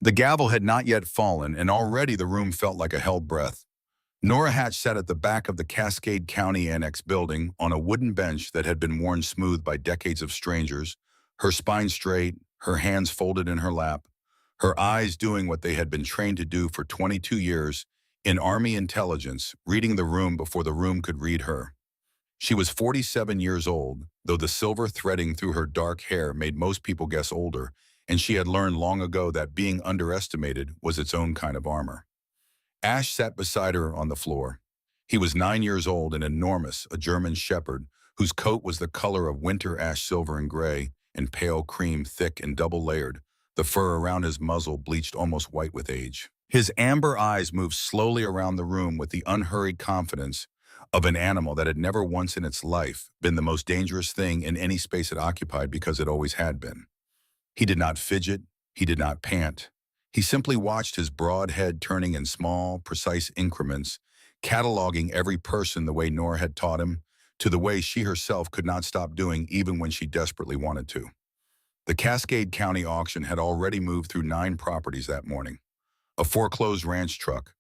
The gavel had not yet fallen, and already the room felt like a held breath. Nora Hatch sat at the back of the Cascade County Annex building on a wooden bench that had been worn smooth by decades of strangers, her spine straight, her hands folded in her lap, her eyes doing what they had been trained to do for 22 years in Army intelligence, reading the room before the room could read her. She was 47 years old, though the silver threading through her dark hair made most people guess older, and she had learned long ago that being underestimated was its own kind of armor. Ash sat beside her on the floor. He was 9 years old and enormous, a German shepherd, whose coat was the color of winter ash silver and gray, and pale cream, thick and double-layered, the fur around his muzzle bleached almost white with age. His amber eyes moved slowly around the room with the unhurried confidence of an animal that had never once in its life been the most dangerous thing in any space it occupied because it always had been. He did not fidget, he did not pant. He simply watched his broad head turning in small, precise increments, cataloging every person the way Nora had taught him, to the way she herself could not stop doing even when she desperately wanted to. The Cascade County auction had already moved through 9 properties that morning. A foreclosed ranch truck,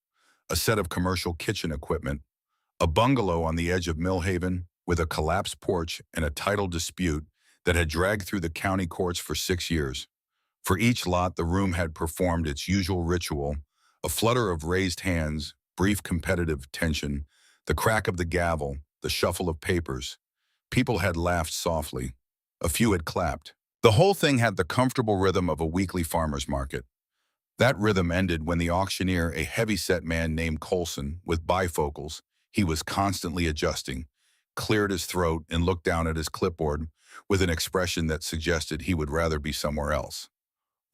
a set of commercial kitchen equipment, a bungalow on the edge of Millhaven with a collapsed porch and a title dispute that had dragged through the county courts for 6 years. For each lot, the room had performed its usual ritual, a flutter of raised hands, brief competitive tension, the crack of the gavel, the shuffle of papers. People had laughed softly. A few had clapped. The whole thing had the comfortable rhythm of a weekly farmer's market. That rhythm ended when the auctioneer, a heavy-set man named Colson, with bifocals, he was constantly adjusting, cleared his throat and looked down at his clipboard with an expression that suggested he would rather be somewhere else.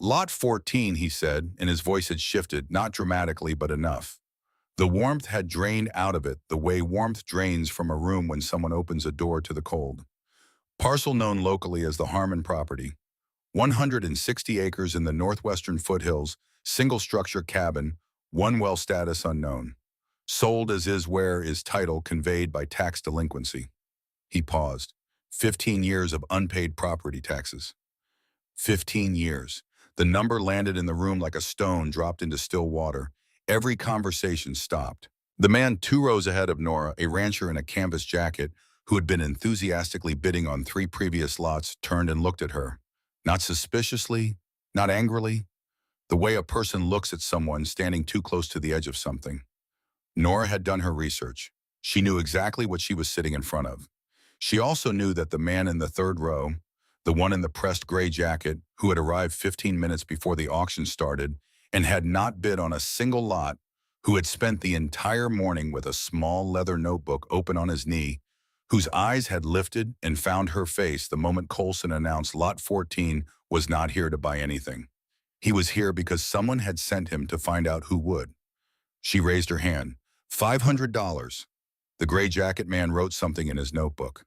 Lot 14, he said, and his voice had shifted, not dramatically but enough. The warmth had drained out of it the way warmth drains from a room when someone opens a door to the cold. Parcel known locally as the Harmon property. 160 acres in the northwestern foothills, single-structure cabin, one well status unknown. Sold as is where is title conveyed by tax delinquency. He paused. 15 years of unpaid property taxes. 15 years. The number landed in the room like a stone dropped into still water. Every conversation stopped. The man 2 rows ahead of Nora, a rancher in a canvas jacket, who had been enthusiastically bidding on 3 previous lots, turned and looked at her. Not suspiciously, not angrily. The way a person looks at someone standing too close to the edge of something. Nora had done her research. She knew exactly what she was sitting in front of. She also knew that the man in the 3rd row, the one in the pressed gray jacket, who had arrived 15 minutes before the auction started and had not bid on a single lot, who had spent the entire morning with a small leather notebook open on his knee, whose eyes had lifted and found her face the moment Colson announced Lot 14 was not here to buy anything. He was here because someone had sent him to find out who would. She raised her hand. $500. The gray jacket man wrote something in his notebook.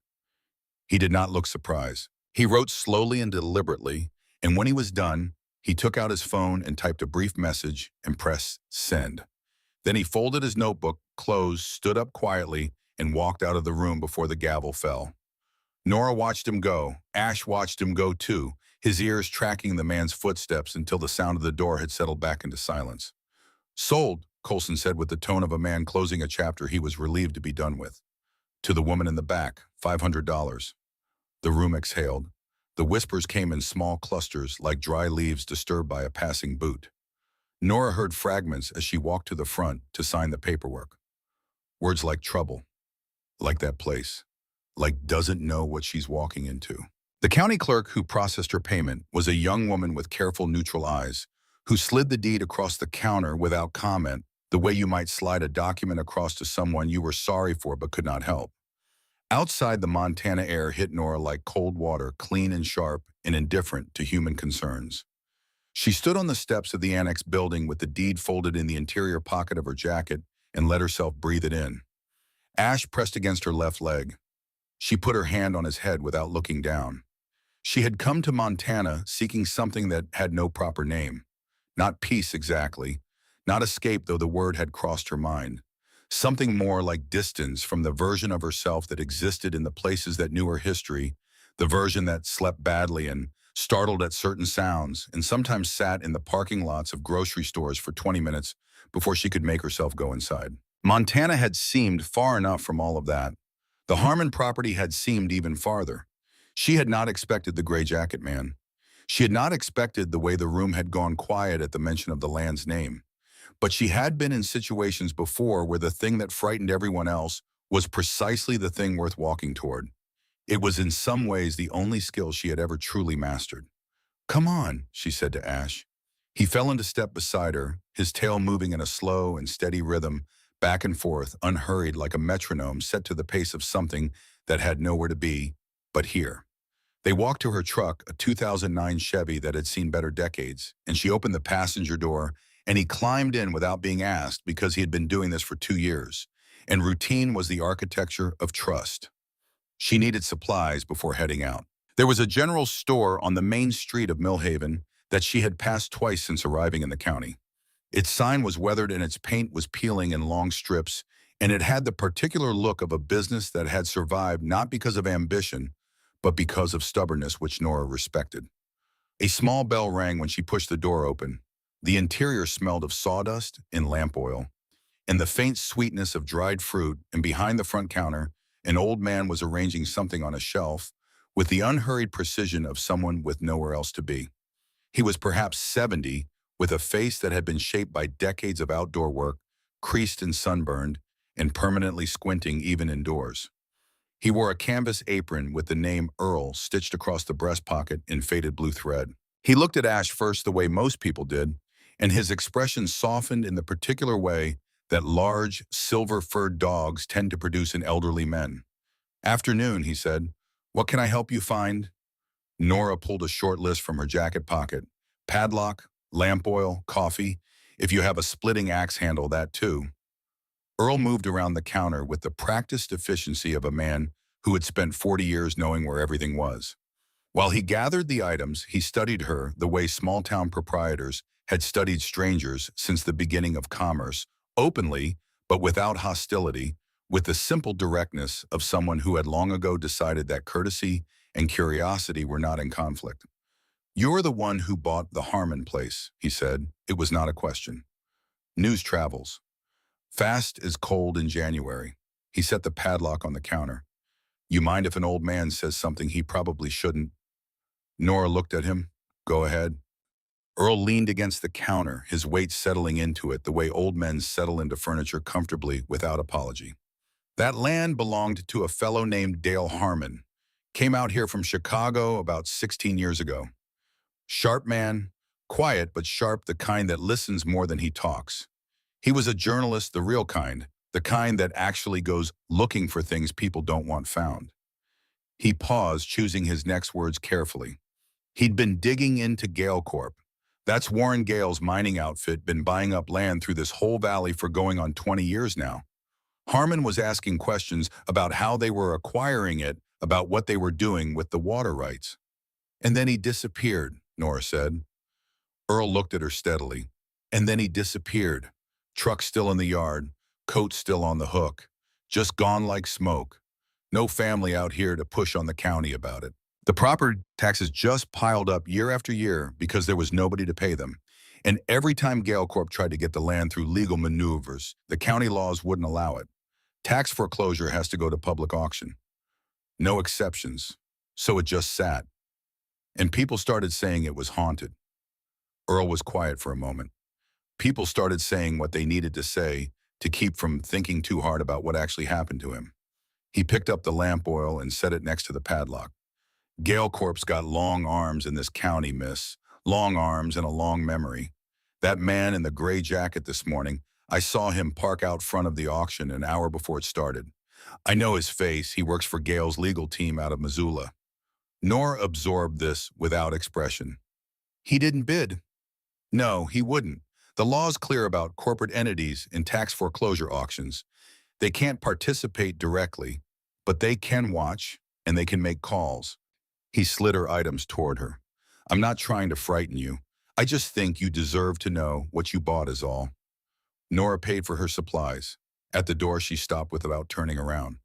He did not look surprised. He wrote slowly and deliberately, and when he was done, he took out his phone and typed a brief message and pressed send. Then he folded his notebook, closed, stood up quietly, and walked out of the room before the gavel fell. Nora watched him go. Ash watched him go too, his ears tracking the man's footsteps until the sound of the door had settled back into silence. Sold, Colson said with the tone of a man closing a chapter he was relieved to be done with. To the woman in the back, $500. The room exhaled. The whispers came in small clusters like dry leaves disturbed by a passing boot. Nora heard fragments as she walked to the front to sign the paperwork. Words like trouble, like that place, like doesn't know what she's walking into. The county clerk who processed her payment was a young woman with careful, neutral eyes, who slid the deed across the counter without comment, the way you might slide a document across to someone you were sorry for but could not help. Outside, the Montana air hit Nora like cold water, clean and sharp and indifferent to human concerns. She stood on the steps of the annex building with the deed folded in the interior pocket of her jacket and let herself breathe it in. Ash pressed against her left leg. She put her hand on his head without looking down. She had come to Montana seeking something that had no proper name. Not peace exactly, not escape though the word had crossed her mind. Something more like distance from the version of herself that existed in the places that knew her history, the version that slept badly and startled at certain sounds, and sometimes sat in the parking lots of grocery stores for 20 minutes before she could make herself go inside. Montana had seemed far enough from all of that. The Harmon property had seemed even farther. She had not expected the gray jacket man. She had not expected the way the room had gone quiet at the mention of the land's name. But she had been in situations before where the thing that frightened everyone else was precisely the thing worth walking toward. It was in some ways the only skill she had ever truly mastered. "Come on," she said to Ash. He fell into step beside her, his tail moving in a slow and steady rhythm, back and forth, unhurried like a metronome set to the pace of something that had nowhere to be but here. They walked to her truck, a 2009 Chevy that had seen better decades, and she opened the passenger door, and he climbed in without being asked because he had been doing this for 2 years, and routine was the architecture of trust. She needed supplies before heading out. There was a general store on the main street of Millhaven that she had passed twice since arriving in the county. Its sign was weathered and its paint was peeling in long strips, and it had the particular look of a business that had survived not because of ambition, but because of stubbornness which Nora respected. A small bell rang when she pushed the door open. The interior smelled of sawdust and lamp oil, and the faint sweetness of dried fruit, and behind the front counter, an old man was arranging something on a shelf with the unhurried precision of someone with nowhere else to be. He was perhaps 70, with a face that had been shaped by decades of outdoor work, creased and sunburned, and permanently squinting even indoors. He wore a canvas apron with the name Earl stitched across the breast pocket in faded blue thread. He looked at Ash first the way most people did, and his expression softened in the particular way that large, silver-furred dogs tend to produce in elderly men. "Afternoon," he said. "What can I help you find?" Nora pulled a short list from her jacket pocket. "Padlock, lamp oil, coffee. If you have a splitting axe handle, that too." Earl moved around the counter with the practiced efficiency of a man who had spent 40 years knowing where everything was. While he gathered the items, he studied her the way small-town proprietors had studied strangers since the beginning of commerce, openly, but without hostility, with the simple directness of someone who had long ago decided that courtesy and curiosity were not in conflict. "You're the one who bought the Harmon place," he said. It was not a question. "News travels. Fast as cold in January." He set the padlock on the counter. "You mind if an old man says something he probably shouldn't?" Nora looked at him. "Go ahead." Earl leaned against the counter, his weight settling into it the way old men settle into furniture comfortably without apology. "That land belonged to a fellow named Dale Harmon. Came out here from Chicago about 16 years ago. Sharp man, quiet but sharp, the kind that listens more than he talks. He was a journalist, the real kind, the kind that actually goes looking for things people don't want found." He paused, choosing his next words carefully. "He'd been digging into Gale Corp. That's Warren Gale's mining outfit, been buying up land through this whole valley for going on 20 years now. Harmon was asking questions about how they were acquiring it, about what they were doing with the water rights. And then he disappeared," Nora said. Earl looked at her steadily. "And then he disappeared. Truck still in the yard, coat still on the hook. Just gone like smoke. No family out here to push on the county about it. The property taxes just piled up year after year because there was nobody to pay them. And every time Gale Corp tried to get the land through legal maneuvers, the county laws wouldn't allow it. Tax foreclosure has to go to public auction. No exceptions. So it just sat. And people started saying it was haunted." Earl was quiet for a moment. People started saying what they needed to say to keep from thinking too hard about what actually happened to him. He picked up the lamp oil and set it next to the padlock. "Gale Corp's got long arms in this county, miss. Long arms and a long memory. That man in the gray jacket this morning, I saw him park out front of the auction an hour before it started. I know his face. He works for Gale's legal team out of Missoula." Nora absorbed this without expression. "He didn't bid." "No, he wouldn't. The law's clear about corporate entities in tax foreclosure auctions. They can't participate directly, but they can watch and they can make calls." He slid her items toward her. "I'm not trying to frighten you. I just think you deserve to know what you bought is all." Nora paid for her supplies. At the door, she stopped without turning around.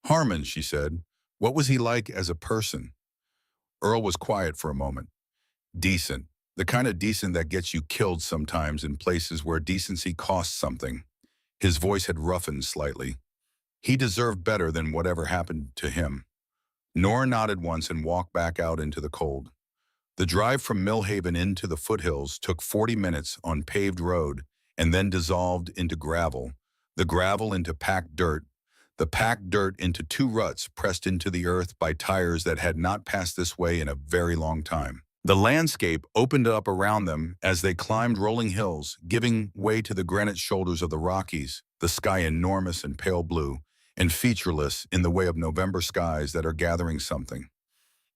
"Harmon," she said. "What was he like as a person?" Earl was quiet for a moment. Decent. The kind of decent that gets you killed sometimes in places where decency costs something. His voice had roughened slightly. He deserved better than whatever happened to him. Nora nodded once and walked back out into the cold. The drive from Millhaven into the foothills took 40 minutes on paved road and then dissolved into gravel, the gravel into packed dirt, the packed dirt into two ruts pressed into the earth by tires that had not passed this way in a very long time. The landscape opened up around them as they climbed rolling hills, giving way to the granite shoulders of the Rockies, the sky enormous and pale blue, and featureless in the way of November skies that are gathering something.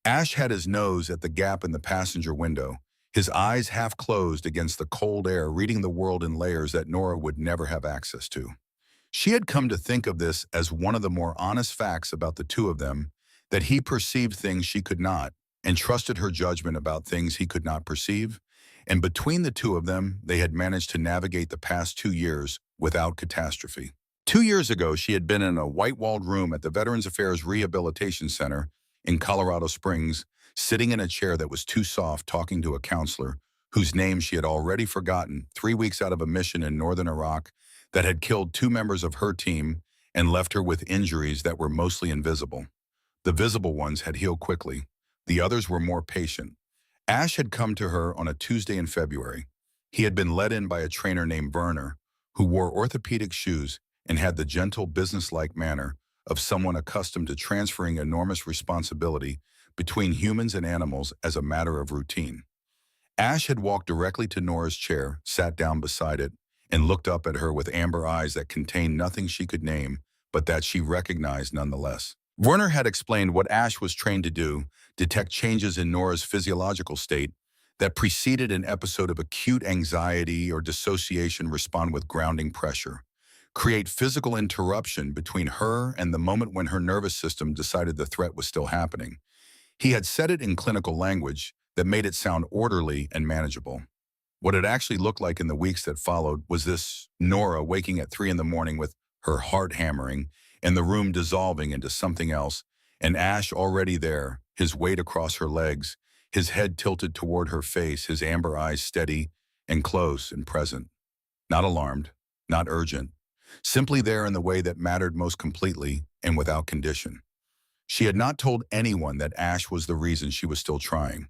Ash had his nose at the gap in the passenger window, his eyes half closed against the cold air, reading the world in layers that Nora would never have access to. She had come to think of this as one of the more honest facts about the two of them, that he perceived things she could not, and trusted her judgment about things he could not perceive. And between the two of them, they had managed to navigate the past 2 years without catastrophe. 2 years ago, she had been in a white-walled room at the Veterans Affairs Rehabilitation Center in Colorado Springs, sitting in a chair that was too soft, talking to a counselor whose name she had already forgotten, 3 weeks out of a mission in northern Iraq that had killed 2 members of her team and left her with injuries that were mostly invisible. The visible ones had healed quickly. The others were more patient. Ash had come to her on a Tuesday in February. He had been let in by a trainer named Werner, who wore orthopedic shoes and had the gentle, businesslike manner of someone accustomed to transferring enormous responsibility between humans and animals as a matter of routine. Ash had walked directly to Nora's chair, sat down beside it, and looked up at her with amber eyes that contained nothing she could name, but that she recognized nonetheless. Werner had explained what Ash was trained to do, detect changes in Nora's physiological state that preceded an episode of acute anxiety or dissociation, respond with grounding pressure, create physical interruption between her and the moment when her nervous system decided the threat was still happening. He had said it in clinical language that made it sound orderly and manageable. What it actually looked like in the weeks that followed was this: Nora waking at 3 in the morning with her heart hammering and the room dissolving into something else, and Ash already there, his weight across her legs, his head tilted toward her face, his amber eyes steady and close and present. Not alarmed, not urgent, simply there in the way that mattered most completely and without condition. She had not told anyone that Ash was the reason she was still trying.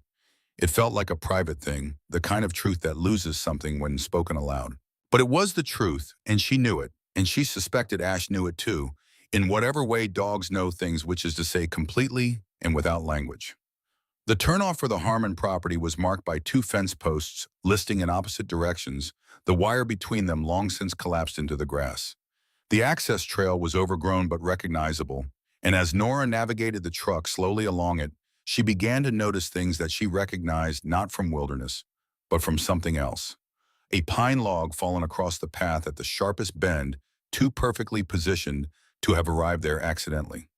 It felt like a private thing, the kind of truth that loses something when spoken aloud. But it was the truth, and she knew it, and she suspected Ash knew it too, in whatever way dogs know things, which is to say completely and without language. The turnoff for the Harmon property was marked by 2 fence posts listing in opposite directions, the wire between them long since collapsed into the grass. The access trail was overgrown but recognizable, and as Nora navigated the truck slowly along it, she began to notice things that she recognized not from wilderness, but from something else. A pine log fallen across the path at the sharpest bend, too perfectly positioned to have arrived there accidentally.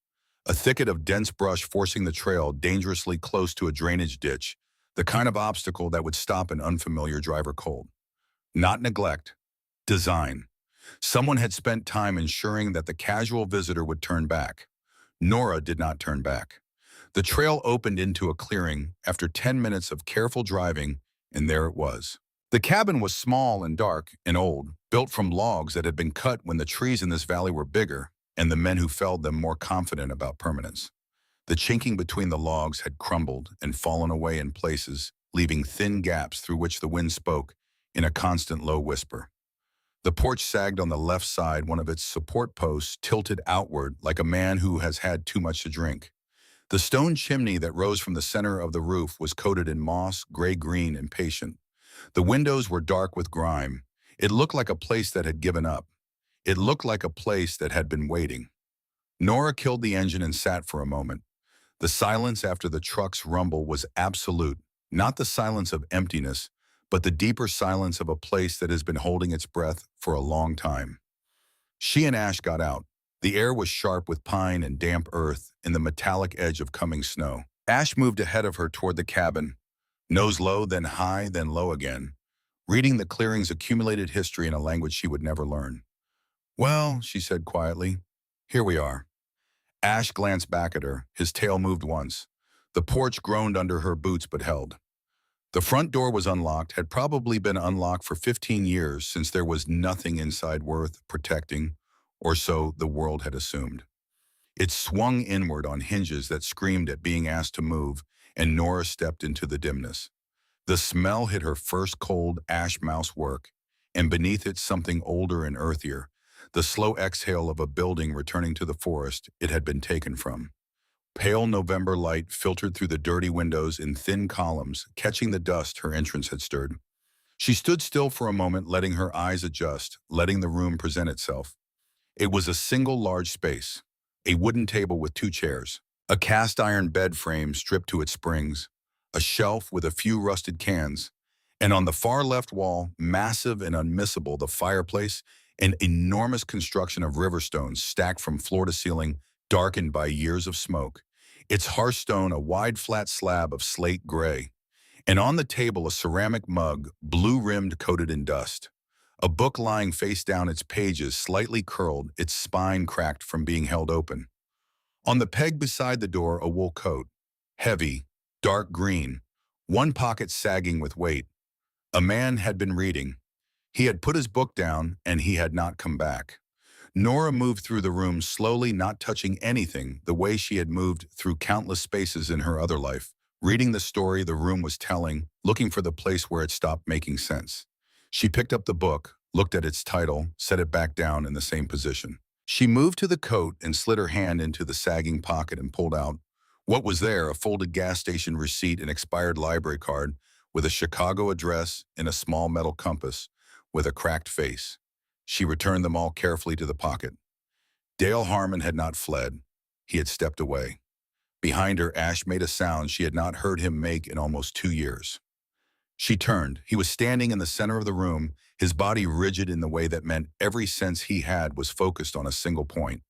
A thicket of dense brush forcing the trail dangerously close to a drainage ditch, the kind of obstacle that would stop an unfamiliar driver cold. Not neglect, design. Someone had spent time ensuring that the casual visitor would turn back. Nora did not turn back. The trail opened into a clearing after 10 minutes of careful driving, and there it was. The cabin was small and dark and old, built from logs that had been cut when the trees in this valley were bigger and the men who felled them more confident about permanence. The chinking between the logs had crumbled and fallen away in places, leaving thin gaps through which the wind spoke in a constant low whisper. The porch sagged on the left side, one of its support posts tilted outward like a man who has had too much to drink. The stone chimney that rose from the center of the roof was coated in moss, gray-green and patient. The windows were dark with grime. It looked like a place that had given up. It looked like a place that had been waiting. Nora killed the engine and sat for a moment. The silence after the truck's rumble was absolute, not the silence of emptiness, but the deeper silence of a place that has been holding its breath for a long time. She and Ash got out. The air was sharp with pine and damp earth and the metallic edge of coming snow. Ash moved ahead of her toward the cabin, nose low, then high, then low again, reading the clearing's accumulated history in a language she would never learn. "Well," she said quietly, "here we are." Ash glanced back at her. His tail moved once. The porch groaned under her boots but held. The front door was unlocked, had probably been unlocked for 15 years since there was nothing inside worth protecting, or so the world had assumed. It swung inward on hinges that screamed at being asked to move, and Nora stepped into the dimness. The smell hit her first cold ash mouse work, and beneath it something older and earthier, the slow exhale of a building returning to the forest it had been taken from. Pale November light filtered through the dirty windows in thin columns, catching the dust her entrance had stirred. She stood still for a moment, letting her eyes adjust, letting the room present itself. It was a single large space, a wooden table with two chairs, a cast-iron bed frame stripped to its springs, a shelf with a few rusted cans, and on the far left wall, massive and unmissable, the fireplace, an enormous construction of river stones stacked from floor to ceiling, darkened by years of smoke. Its hearthstone a wide flat slab of slate gray, and on the table a ceramic mug, blue-rimmed, coated in dust. A book lying face down, its pages slightly curled, its spine cracked from being held open. On the peg beside the door, a wool coat, heavy, dark green, one pocket sagging with weight. A man had been reading. He had put his book down, and he had not come back. Nora moved through the room slowly, not touching anything, the way she had moved through countless spaces in her other life, reading the story the room was telling, looking for the place where it stopped making sense. She picked up the book, looked at its title, set it back down in the same position. She moved to the coat and slid her hand into the sagging pocket and pulled out what was there, a folded gas station receipt, an expired library card with a Chicago address and a small metal compass with a cracked face. She returned them all carefully to the pocket. Dale Harmon had not fled. He had stepped away. Behind her, Ash made a sound she had not heard him make in almost 2 years. She turned. He was standing in the center of the room, his body rigid in the way that meant every sense he had was focused on a single point.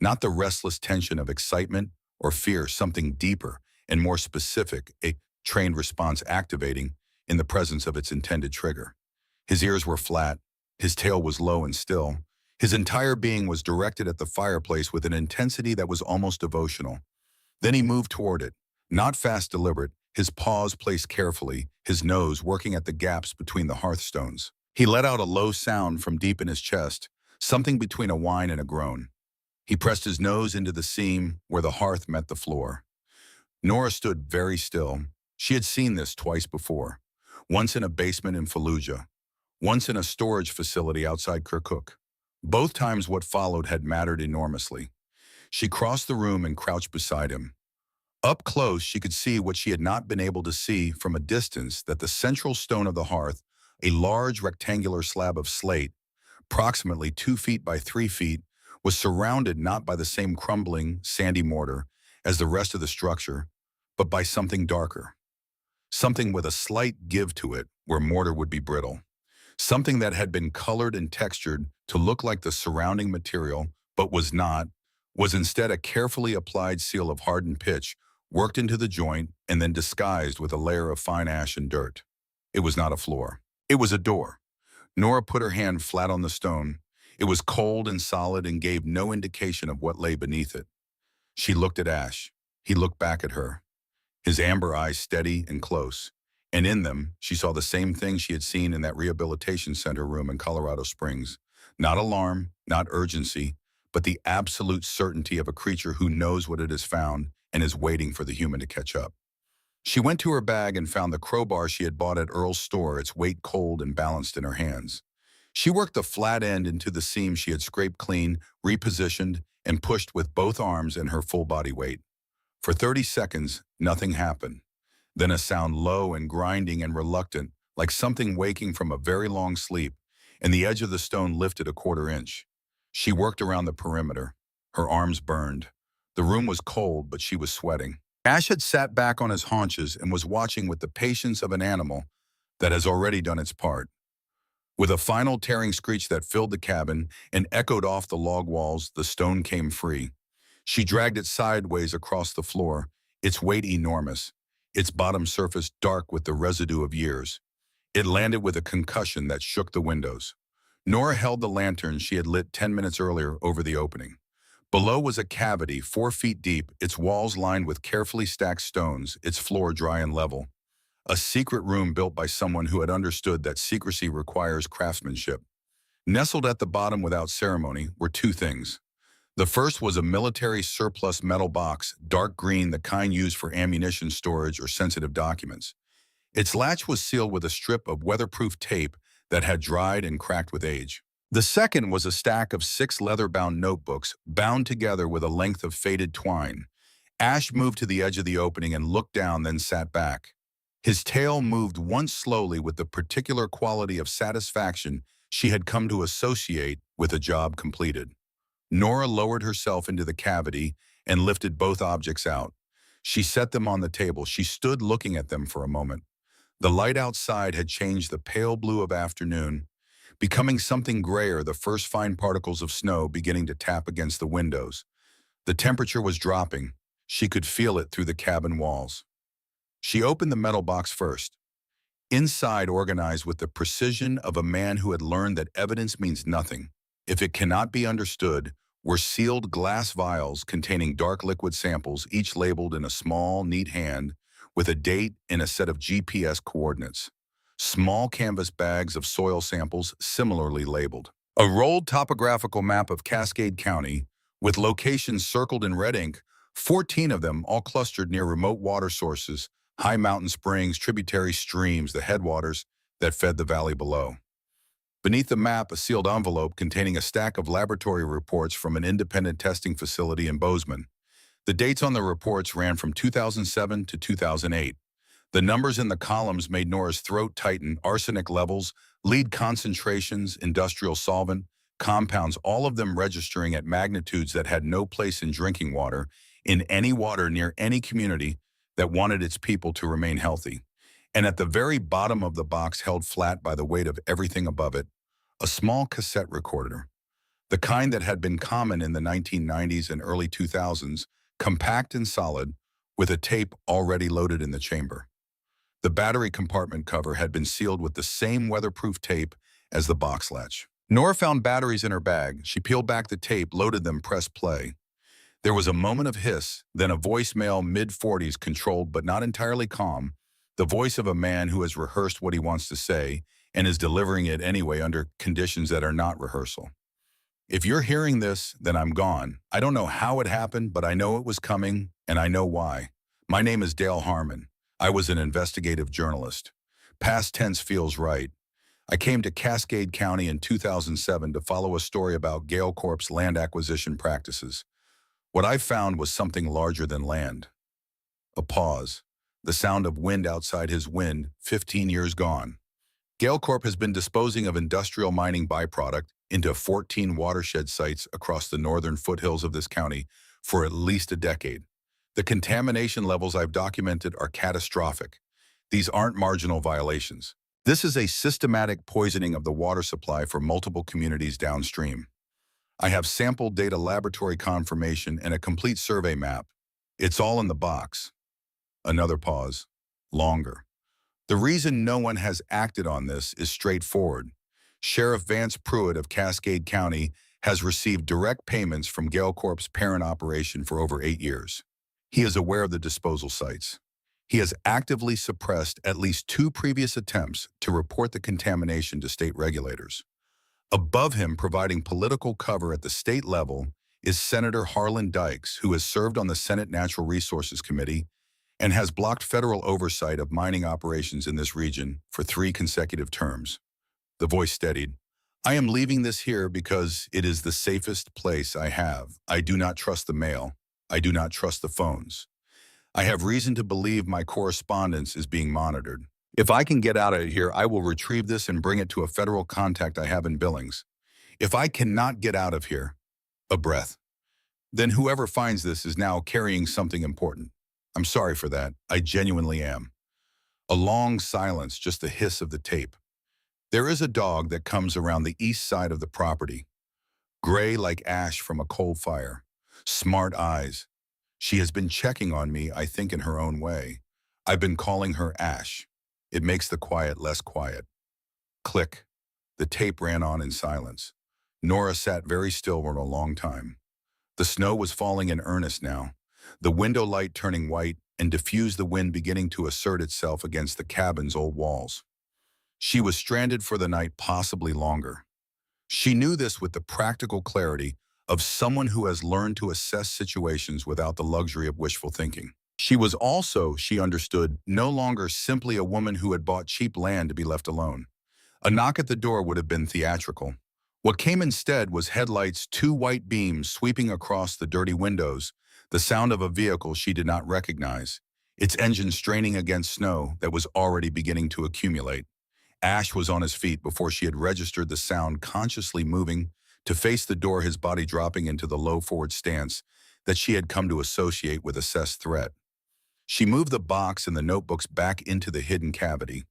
Not the restless tension of excitement or fear, something deeper and more specific, a trained response activating in the presence of its intended trigger. His ears were flat, his tail was low and still. His entire being was directed at the fireplace with an intensity that was almost devotional. Then he moved toward it, not fast, deliberate, his paws placed carefully, his nose working at the gaps between the hearthstones. He let out a low sound from deep in his chest, something between a whine and a groan. He pressed his nose into the seam where the hearth met the floor. Nora stood very still. She had seen this twice before, once in a basement in Fallujah, once in a storage facility outside Kirkuk. Both times what followed had mattered enormously. She crossed the room and crouched beside him. Up close, she could see what she had not been able to see from a distance, that the central stone of the hearth, a large rectangular slab of slate, approximately 2 feet by 3 feet, was surrounded not by the same crumbling, sandy mortar as the rest of the structure, but by something darker. Something with a slight give to it where mortar would be brittle. Something that had been colored and textured to look like the surrounding material, but was not, was instead a carefully applied seal of hardened pitch, worked into the joint and then disguised with a layer of fine ash and dirt. It was not a floor. It was a door. Nora put her hand flat on the stone. It was cold and solid and gave no indication of what lay beneath it. She looked at Ash. He looked back at her, his amber eyes steady and close. And in them, she saw the same thing she had seen in that rehabilitation center room in Colorado Springs. Not alarm, not urgency, but the absolute certainty of a creature who knows what it has found and is waiting for the human to catch up. She went to her bag and found the crowbar she had bought at Earl's store, its weight cold and balanced in her hands. She worked the flat end into the seam she had scraped clean, repositioned, and pushed with both arms and her full body weight. For 30 seconds, nothing happened. Then a sound low and grinding and reluctant, like something waking from a very long sleep, and the edge of the stone lifted a 1/4 inch. She worked around the perimeter. Her arms burned. The room was cold, but she was sweating. Ash had sat back on his haunches and was watching with the patience of an animal that has already done its part. With a final tearing screech that filled the cabin and echoed off the log walls, the stone came free. She dragged it sideways across the floor, its weight enormous, its bottom surface dark with the residue of years. It landed with a concussion that shook the windows. Nora held the lantern she had lit 10 minutes earlier over the opening. Below was a cavity 4 feet deep, its walls lined with carefully stacked stones, its floor dry and level. A secret room built by someone who had understood that secrecy requires craftsmanship. Nestled at the bottom without ceremony were two things. The first was a military surplus metal box, dark green, the kind used for ammunition storage or sensitive documents. Its latch was sealed with a strip of weatherproof tape that had dried and cracked with age. The second was a stack of 6 leather-bound notebooks, bound together with a length of faded twine. Ash moved to the edge of the opening and looked down, then sat back. His tail moved once slowly with the particular quality of satisfaction she had come to associate with a job completed. Nora lowered herself into the cavity and lifted both objects out. She set them on the table. She stood looking at them for a moment. The light outside had changed the pale blue of afternoon, becoming something grayer, the first fine particles of snow beginning to tap against the windows. The temperature was dropping. She could feel it through the cabin walls. She opened the metal box first. Inside, organized with the precision of a man who had learned that evidence means nothing if it cannot be understood, were sealed glass vials containing dark liquid samples, each labeled in a small, neat hand, with a date and a set of GPS coordinates. Small canvas bags of soil samples similarly labeled. A rolled topographical map of Cascade County, with locations circled in red ink, 14 of them all clustered near remote water sources, high mountain springs, tributary streams, the headwaters that fed the valley below. Beneath the map, a sealed envelope containing a stack of laboratory reports from an independent testing facility in Bozeman. The dates on the reports ran from 2007 to 2008. The numbers in the columns made Nora's throat tighten: arsenic levels, lead concentrations, industrial solvent, compounds, all of them registering at magnitudes that had no place in drinking water, in any water near any community that wanted its people to remain healthy. And at the very bottom of the box, held flat by the weight of everything above it, a small cassette recorder, the kind that had been common in the 1990s and early 2000s, compact and solid, with a tape already loaded in the chamber. The battery compartment cover had been sealed with the same weatherproof tape as the box latch. Nora found batteries in her bag. She peeled back the tape, loaded them, pressed play. There was a moment of hiss, then a voicemail, mid-40s, controlled but not entirely calm, the voice of a man who has rehearsed what he wants to say and is delivering it anyway under conditions that are not rehearsal. If you're hearing this, then I'm gone. I don't know how it happened, but I know it was coming, and I know why. My name is Dale Harmon. I was an investigative journalist. Past tense feels right. I came to Cascade County in 2007 to follow a story about Gale Corp's land acquisition practices. What I found was something larger than land. A pause. The sound of wind outside his wind, 15 years gone. Gale Corp has been disposing of industrial mining byproduct into 14 watershed sites across the northern foothills of this county for at least a decade. The contamination levels I've documented are catastrophic. These aren't marginal violations. This is a systematic poisoning of the water supply for multiple communities downstream. I have sample data, laboratory confirmation, and a complete survey map. It's all in the box. Another pause. Longer. The reason no one has acted on this is straightforward. Sheriff Vance Pruitt of Cascade County has received direct payments from Gale Corp's parent operation for over 8 years. He is aware of the disposal sites. He has actively suppressed at least 2 previous attempts to report the contamination to state regulators. Above him, providing political cover at the state level, is Senator Harlan Dykes, who has served on the Senate Natural Resources Committee and has blocked federal oversight of mining operations in this region for 3 consecutive terms. The voice steadied. I am leaving this here because it is the safest place I have. I do not trust the mail. I do not trust the phones. I have reason to believe my correspondence is being monitored. If I can get out of here, I will retrieve this and bring it to a federal contact I have in Billings. If I cannot get out of here, a breath, then whoever finds this is now carrying something important. I'm sorry for that. I genuinely am. A long silence, just the hiss of the tape. There is a dog that comes around the east side of the property, gray like ash from a coal fire, smart eyes. She has been checking on me, I think in her own way. I've been calling her Ash. It makes the quiet less quiet. Click. The tape ran on in silence. Nora sat very still for a long time. The snow was falling in earnest now, the window light turning white and diffused the wind beginning to assert itself against the cabin's old walls. She was stranded for the night, possibly longer. She knew this with the practical clarity of someone who has learned to assess situations without the luxury of wishful thinking. She was also, she understood, no longer simply a woman who had bought cheap land to be left alone. A knock at the door would have been theatrical. What came instead was headlights, two white beams sweeping across the dirty windows, the sound of a vehicle she did not recognize, its engine straining against snow that was already beginning to accumulate. Ash was on his feet before she had registered the sound, consciously moving to face the door, his body dropping into the low forward stance that she had come to associate with assessed threat. She moved the box and the notebooks back into the hidden cavity.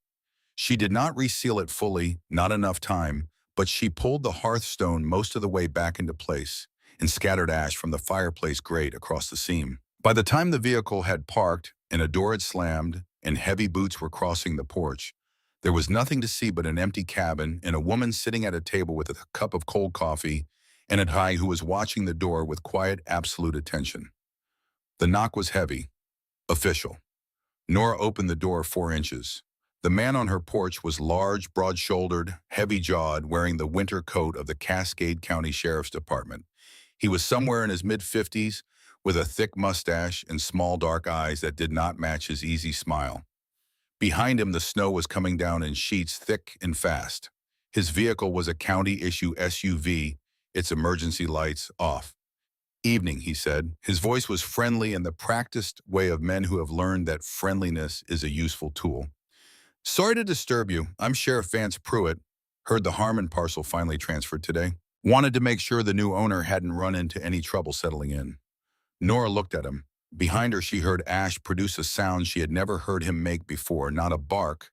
She did not reseal it fully, not enough time, but she pulled the hearthstone most of the way back into place and scattered ash from the fireplace grate across the seam. By the time the vehicle had parked and a door had slammed and heavy boots were crossing the porch, there was nothing to see but an empty cabin and a woman sitting at a table with a cup of cold coffee and a guy who was watching the door with quiet, absolute attention. The knock was heavy, official. Nora opened the door 4 inches. The man on her porch was large, broad-shouldered, heavy-jawed, wearing the winter coat of the Cascade County Sheriff's Department. He was somewhere in his mid-50s, with a thick mustache and small dark eyes that did not match his easy smile. Behind him, the snow was coming down in sheets, thick and fast. His vehicle was a county-issue SUV, its emergency lights off. "Evening," he said. His voice was friendly in the practiced way of men who have learned that friendliness is a useful tool. "Sorry to disturb you. I'm Sheriff Vance Pruitt. Heard the Harmon parcel finally transferred today. Wanted to make sure the new owner hadn't run into any trouble settling in." Nora looked at him. Behind her, she heard Ash produce a sound she had never heard him make before, not a bark,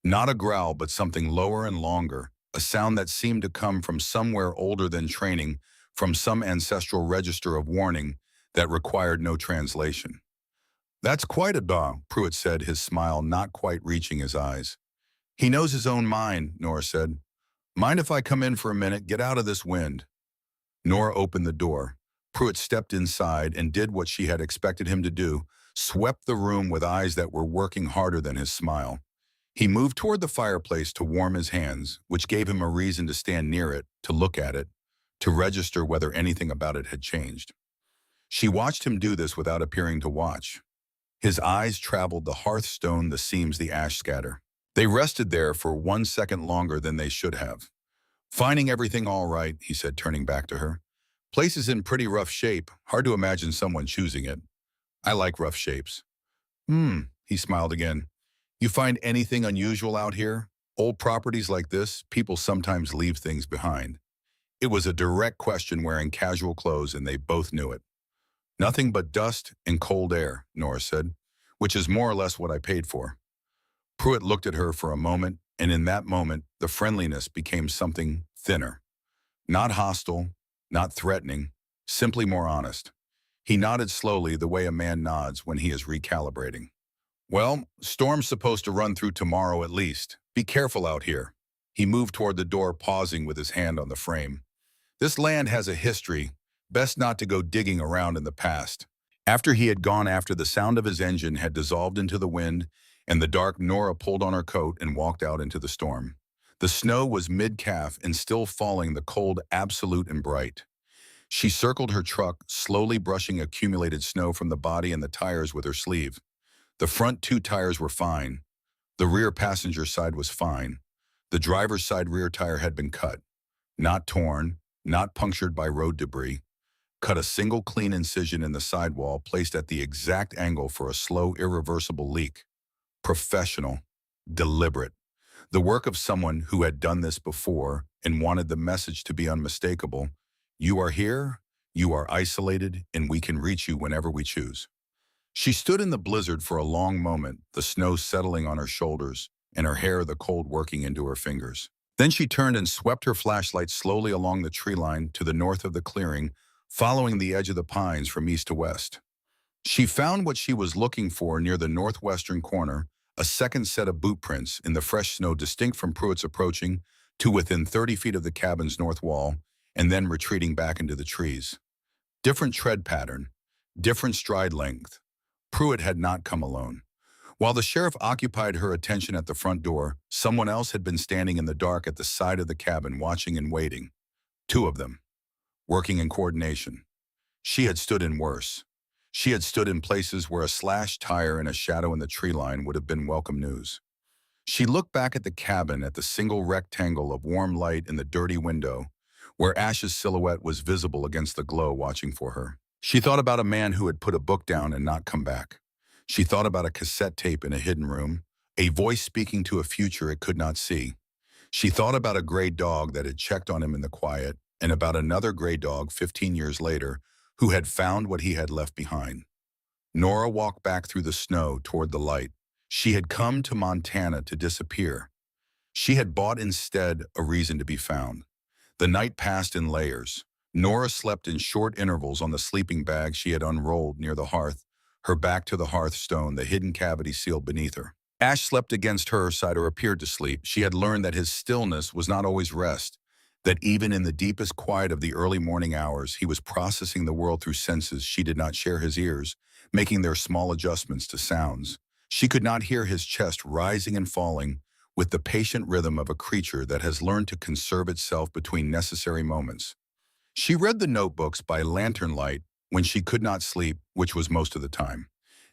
not a growl, but something lower and longer, a sound that seemed to come from somewhere older than training, from some ancestral register of warning that required no translation. "That's quite a dog," Pruitt said, his smile not quite reaching his eyes. "He knows his own mind," Nora said. "Mind if I come in for a minute? Get out of this wind." Nora opened the door. Pruitt stepped inside and did what she had expected him to do, swept the room with eyes that were working harder than his smile. He moved toward the fireplace to warm his hands, which gave him a reason to stand near it, to look at it, to register whether anything about it had changed. She watched him do this without appearing to watch. His eyes traveled the hearthstone, the seams, the ash scatter. They rested there for 1 second longer than they should have. "Finding everything all right," he said, turning back to her. "Place is in pretty rough shape. Hard to imagine someone choosing it. I like rough shapes." He smiled again. "You find anything unusual out here? Old properties like this, people sometimes leave things behind." It was a direct question, wearing casual clothes, and they both knew it. "Nothing but dust and cold air," Nora said, "which is more or less what I paid for." Pruitt looked at her for a moment, and in that moment, the friendliness became something thinner. Not hostile, not threatening, simply more honest. He nodded slowly, the way a man nods when he is recalibrating. "Well, storm's supposed to run through tomorrow at least. Be careful out here." He moved toward the door, pausing with his hand on the frame. "This land has a history. Best not to go digging around in the past." After he had gone, after the sound of his engine had dissolved into the wind and the dark, Nora pulled on her coat and walked out into the storm. The snow was mid-calf and still falling, the cold absolute and bright. She circled her truck, slowly brushing accumulated snow from the body and the tires with her sleeve. The front 2 tires were fine. The rear passenger side was fine. The driver's side rear tire had been cut. Not torn, not punctured by road debris. Cut a single clean incision in the sidewall, placed at the exact angle for a slow, irreversible leak. Professional, deliberate. The work of someone who had done this before and wanted the message to be unmistakable. You are here, you are isolated, and we can reach you whenever we choose. She stood in the blizzard for a long moment, the snow settling on her shoulders and her hair, the cold working into her fingers. Then she turned and swept her flashlight slowly along the tree line to the north of the clearing, following the edge of the pines from east to west. She found what she was looking for near the northwestern corner, a second set of boot prints in the fresh snow, distinct from Pruitt's, approaching to within 30 feet of the cabin's north wall and then retreating back into the trees. Different tread pattern, different stride length. Pruitt had not come alone. While the sheriff occupied her attention at the front door, someone else had been standing in the dark at the side of the cabin watching and waiting. Two of them, working in coordination. She had stood in worse. She had stood in places where a slashed tire and a shadow in the tree line would have been welcome news. She looked back at the cabin at the single rectangle of warm light in the dirty window, where Ash's silhouette was visible against the glow watching for her. She thought about a man who had put a book down and not come back. She thought about a cassette tape in a hidden room, a voice speaking to a future it could not see. She thought about a gray dog that had checked on him in the quiet, and about another gray dog 15 years later who had found what he had left behind. Nora walked back through the snow toward the light. She had come to Montana to disappear. She had bought instead a reason to be found. The night passed in layers. Nora slept in short intervals on the sleeping bag she had unrolled near the hearth, her back to the hearthstone, the hidden cavity sealed beneath her. Ash slept against her side or appeared to sleep. She had learned that his stillness was not always rest, that even in the deepest quiet of the early morning hours, he was processing the world through senses she did not share, his ears, making their small adjustments to sounds. She could not hear his chest rising and falling with the patient rhythm of a creature that has learned to conserve itself between necessary moments. She read the notebooks by lantern light when she could not sleep, which was most of the time.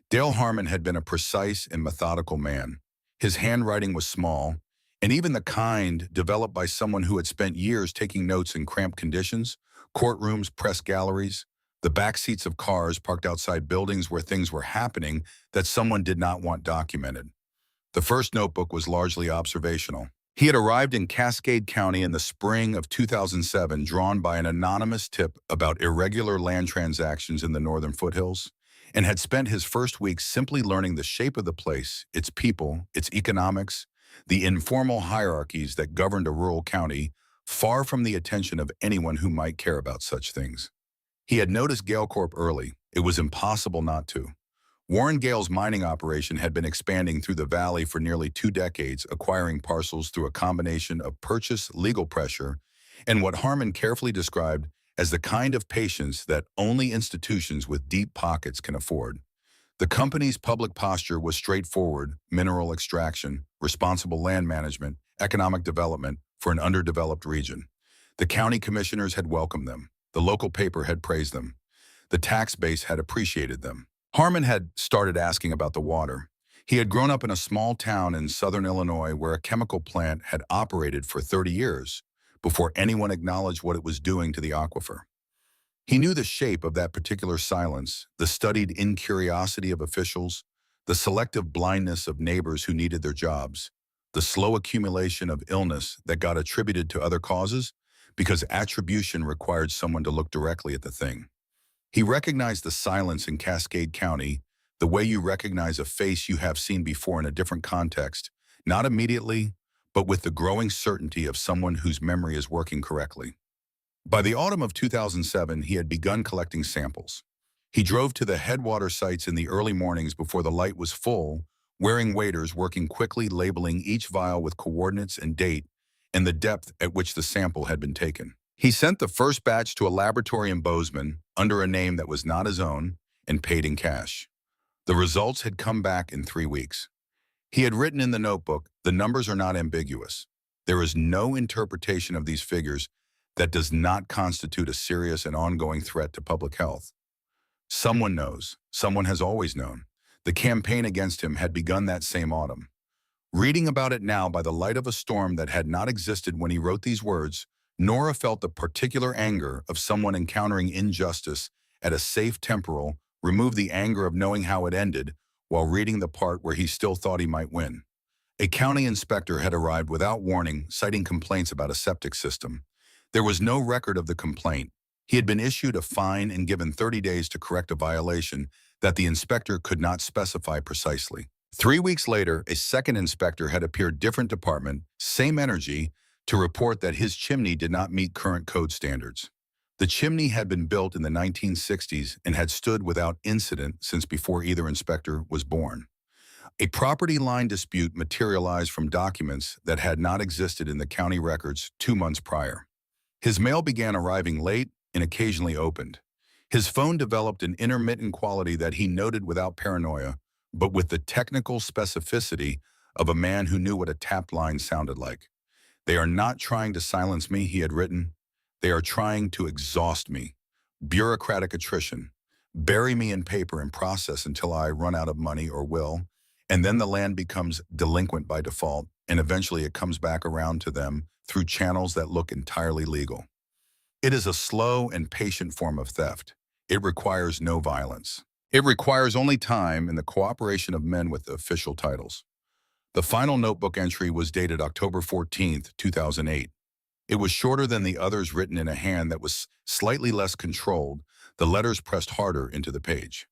Dale Harmon had been a precise and methodical man. His handwriting was small, and even the kind developed by someone who had spent years taking notes in cramped conditions, courtrooms, press galleries, the back seats of cars parked outside buildings where things were happening that someone did not want documented. The first notebook was largely observational. He had arrived in Cascade County in the spring of 2007, drawn by an anonymous tip about irregular land transactions in the northern foothills, and had spent his first week simply learning the shape of the place, its people, its economics, the informal hierarchies that governed a rural county, far from the attention of anyone who might care about such things. He had noticed Gale Corp early. It was impossible not to. Warren Gale's mining operation had been expanding through the valley for nearly 2 decades, acquiring parcels through a combination of purchase, legal pressure, and what Harmon carefully described as the kind of patience that only institutions with deep pockets can afford. The company's public posture was straightforward: mineral extraction, responsible land management, economic development for an underdeveloped region. The county commissioners had welcomed them. The local paper had praised them. The tax base had appreciated them. Harmon had started asking about the water. He had grown up in a small town in southern Illinois where a chemical plant had operated for 30 years before anyone acknowledged what it was doing to the aquifer. He knew the shape of that particular silence, the studied incuriosity of officials, the selective blindness of neighbors who needed their jobs, the slow accumulation of illness that got attributed to other causes because attribution required someone to look directly at the thing. He recognized the silence in Cascade County the way you recognize a face you have seen before in a different context, not immediately, but with the growing certainty of someone whose memory is working correctly. By the autumn of 2007, he had begun collecting samples. He drove to the headwater sites in the early mornings before the light was full, wearing waiters working quickly, labeling each vial with coordinates and date and the depth at which the sample had been taken. He sent the first batch to a laboratory in Bozeman under a name that was not his own and paid in cash. The results had come back in 3 weeks. He had written in the notebook, "The numbers are not ambiguous. There is no interpretation of these figures that does not constitute a serious and ongoing threat to public health." Someone knows. Someone has always known. The campaign against him had begun that same autumn. Reading about it now by the light of a storm that had not existed when he wrote these words, Nora felt the particular anger of someone encountering injustice at a safe temporal, remove the anger of knowing how it ended while reading the part where he still thought he might win. A county inspector had arrived without warning, citing complaints about a septic system. There was no record of the complaint. He had been issued a fine and given 30 days to correct a violation that the inspector could not specify precisely. 3 weeks later, a second inspector had appeared, different department, same energy, to report that his chimney did not meet current code standards. The chimney had been built in the 1960s and had stood without incident since before either inspector was born. A property line dispute materialized from documents that had not existed in the county records 2 months prior. His mail began arriving late and occasionally opened. His phone developed an intermittent quality that he noted without paranoia, but with the technical specificity of a man who knew what a tapped line sounded like. "They are not trying to silence me," he had written. "They are trying to exhaust me. Bureaucratic attrition. Bury me in paper and process until I run out of money or will, and then the land becomes delinquent by default, and eventually it comes back around to them through channels that look entirely legal. It is a slow and patient form of theft. It requires no violence. It requires only time and the cooperation of men with official titles." The final notebook entry was dated October 14th, 2008. It was shorter than the others, written in a hand that was slightly less controlled, the letters pressed harder into the page.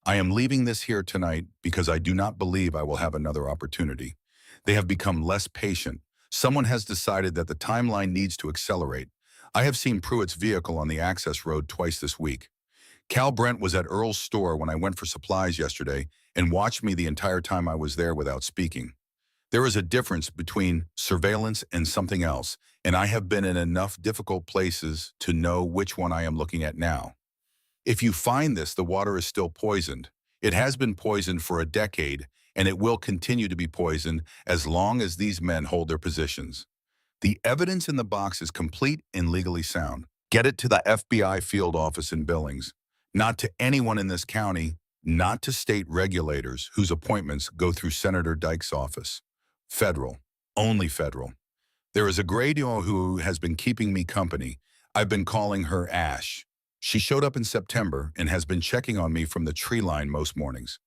"I am leaving this here tonight because I do not believe I will have another opportunity. They have become less patient. Someone has decided that the timeline needs to accelerate. I have seen Pruitt's vehicle on the access road twice this week. Cal Brent was at Earl's store when I went for supplies yesterday and watched me the entire time I was there without speaking. There is a difference between surveillance and something else, and I have been in enough difficult places to know which one I am looking at now. If you find this, the water is still poisoned. It has been poisoned for a decade, and it will continue to be poisoned as long as these men hold their positions. The evidence in the box is complete and legally sound. Get it to the FBI field office in Billings, not to anyone in this county, not to state regulators whose appointments go through Senator Dyke's office. Federal, only federal. There is a gray duo who has been keeping me company. I've been calling her Ash. She showed up in September and has been checking on me from the tree line most mornings.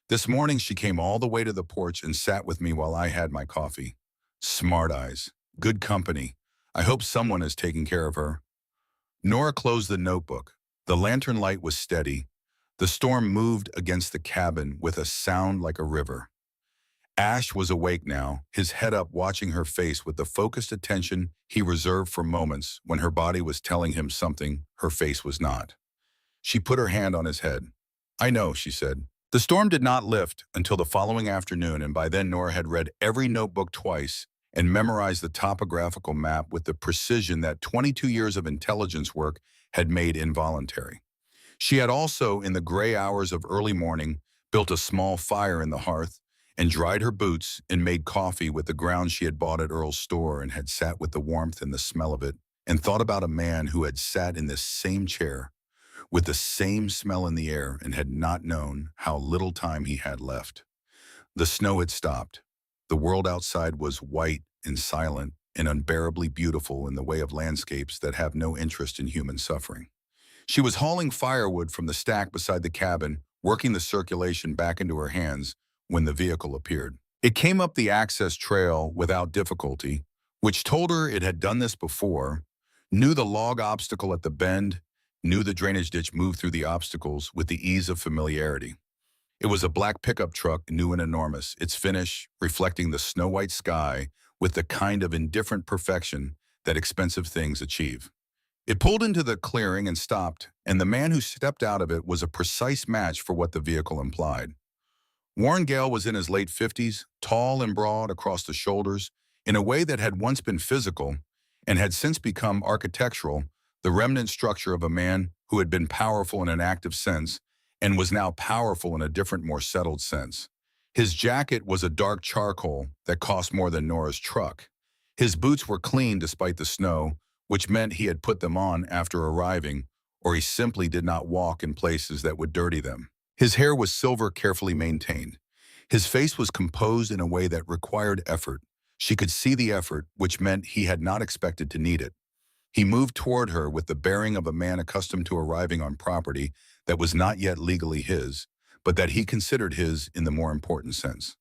This morning she came all the way to the porch and sat with me while I had my coffee. Smart eyes, good company. I hope someone is taking care of her." Nora closed the notebook. The lantern light was steady. The storm moved against the cabin with a sound like a river. Ash was awake now, his head up, watching her face with the focused attention he reserved for moments when her body was telling him something her face was not. She put her hand on his head. "I know," she said. The storm did not lift until the following afternoon, and by then Nora had read every notebook twice and memorized the topographical map with the precision that 22 years of intelligence work had made involuntary. She had also, in the gray hours of early morning, built a small fire in the hearth and dried her boots and made coffee with the grounds she had bought at Earl's store, and had sat with the warmth and the smell of it and thought about a man who had sat in this same chair with the same smell in the air and had not known how little time he had left. The snow had stopped. The world outside was white and silent and unbearably beautiful in the way of landscapes that have no interest in human suffering. She was hauling firewood from the stack beside the cabin, working the circulation back into her hands when the vehicle appeared. It came up the access trail without difficulty, which told her it had done this before, knew the log obstacle at the bend, knew the drainage ditch moved through the obstacles with the ease of familiarity. It was a black pickup truck, new and enormous, its finish reflecting the snow-white sky with the kind of indifferent perfection that expensive things achieve. It pulled into the clearing and stopped, and the man who stepped out of it was a precise match for what the vehicle implied. Warren Gale was in his late 50s, tall and broad across the shoulders, in a way that had once been physical and had since become architectural, the remnant structure of a man who had been powerful in an active sense and was now powerful in a different, more settled sense. His jacket was a dark charcoal that cost more than Nora's truck. His boots were clean despite the snow, which meant he had put them on after arriving, or he simply did not walk in places that would dirty them. His hair was silver, carefully maintained. His face was composed in a way that required effort. She could see the effort, which meant he had not expected to need it. He moved toward her with the bearing of a man accustomed to arriving on property that was not yet legally his, but that he considered his in the more important sense.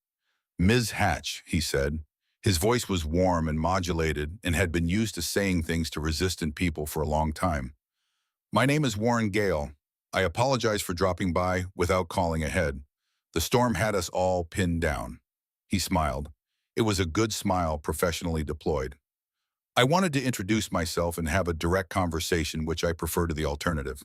"Ms. Hatch," he said. His voice was warm and modulated and had been used to saying things to resistant people for a long time. "My name is Warren Gale. I apologize for dropping by without calling ahead. The storm had us all pinned down." He smiled. It was a good smile, professionally deployed. "I wanted to introduce myself and have a direct conversation, which I prefer to the alternative."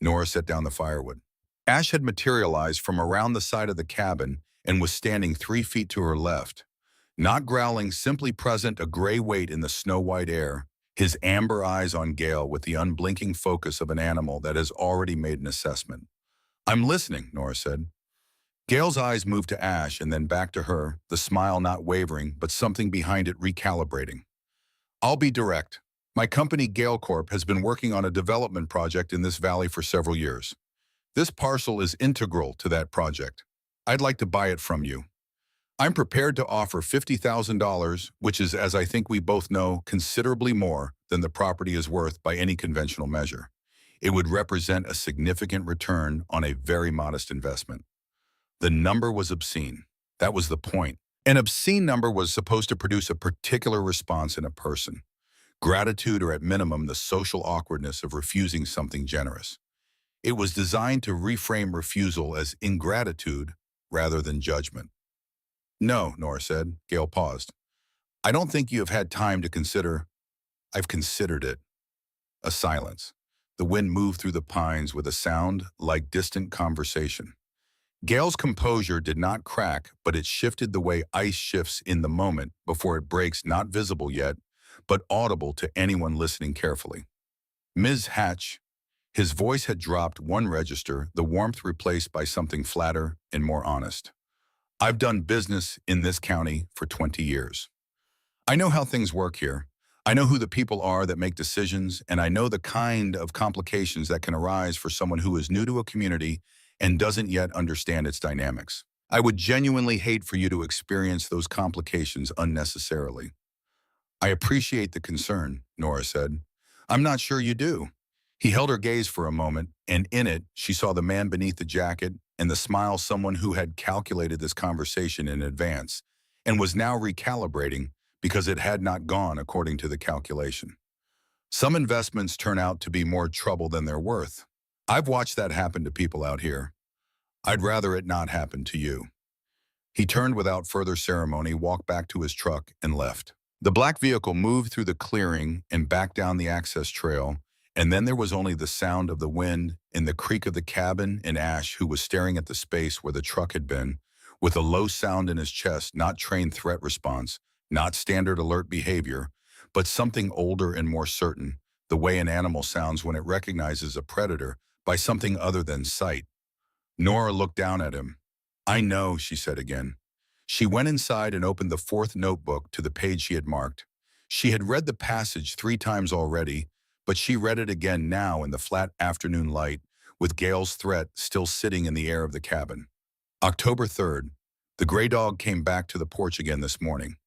Nora set down the firewood. Ash had materialized from around the side of the cabin and was standing 3 feet to her left. Not growling, simply present, a gray weight in the snow-white air, his amber eyes on Gale with the unblinking focus of an animal that has already made an assessment. "I'm listening," Nora said. Gale's eyes moved to Ash and then back to her, the smile not wavering, but something behind it recalibrating. "I'll be direct. My company, Gale Corp, has been working on a development project in this valley for several years. This parcel is integral to that project. I'd like to buy it from you. I'm prepared to offer $50,000, which is, as I think we both know, considerably more than the property is worth by any conventional measure. It would represent a significant return on a very modest investment." The number was obscene. That was the point. An obscene number was supposed to produce a particular response in a person. Gratitude, or at minimum, the social awkwardness of refusing something generous. It was designed to reframe refusal as ingratitude rather than judgment. "No," Nora said. Gale paused. "I don't think you have had time to consider." "I've considered it." A silence. The wind moved through the pines with a sound like distant conversation. Gale's composure did not crack, but it shifted the way ice shifts in the moment before it breaks, not visible yet, but audible to anyone listening carefully. "Ms. Hatch." His voice had dropped one register, the warmth replaced by something flatter and more honest. "I've done business in this county for 20 years. I know how things work here. I know who the people are that make decisions, and I know the kind of complications that can arise for someone who is new to a community and doesn't yet understand its dynamics. I would genuinely hate for you to experience those complications unnecessarily." "I appreciate the concern," Nora said. "I'm not sure you do." He held her gaze for a moment, and in it, she saw the man beneath the jacket and the smile someone who had calculated this conversation in advance and was now recalibrating because it had not gone according to the calculation. Some investments turn out to be more trouble than they're worth. I've watched that happen to people out here. I'd rather it not happen to you. He turned without further ceremony, walked back to his truck, and left. The black vehicle moved through the clearing and back down the access trail, and then there was only the sound of the wind and the creak of the cabin and Ash, who was staring at the space where the truck had been, with a low sound in his chest, not trained threat response, not standard alert behavior, but something older and more certain, the way an animal sounds when it recognizes a predator by something other than sight. Nora looked down at him. "I know," she said again. She went inside and opened the fourth notebook to the page she had marked. She had read the passage 3 times already, but she read it again now in the flat afternoon light, with Gale's threat still sitting in the air of the cabin. October 3rd. The gray dog came back to the porch again this morning.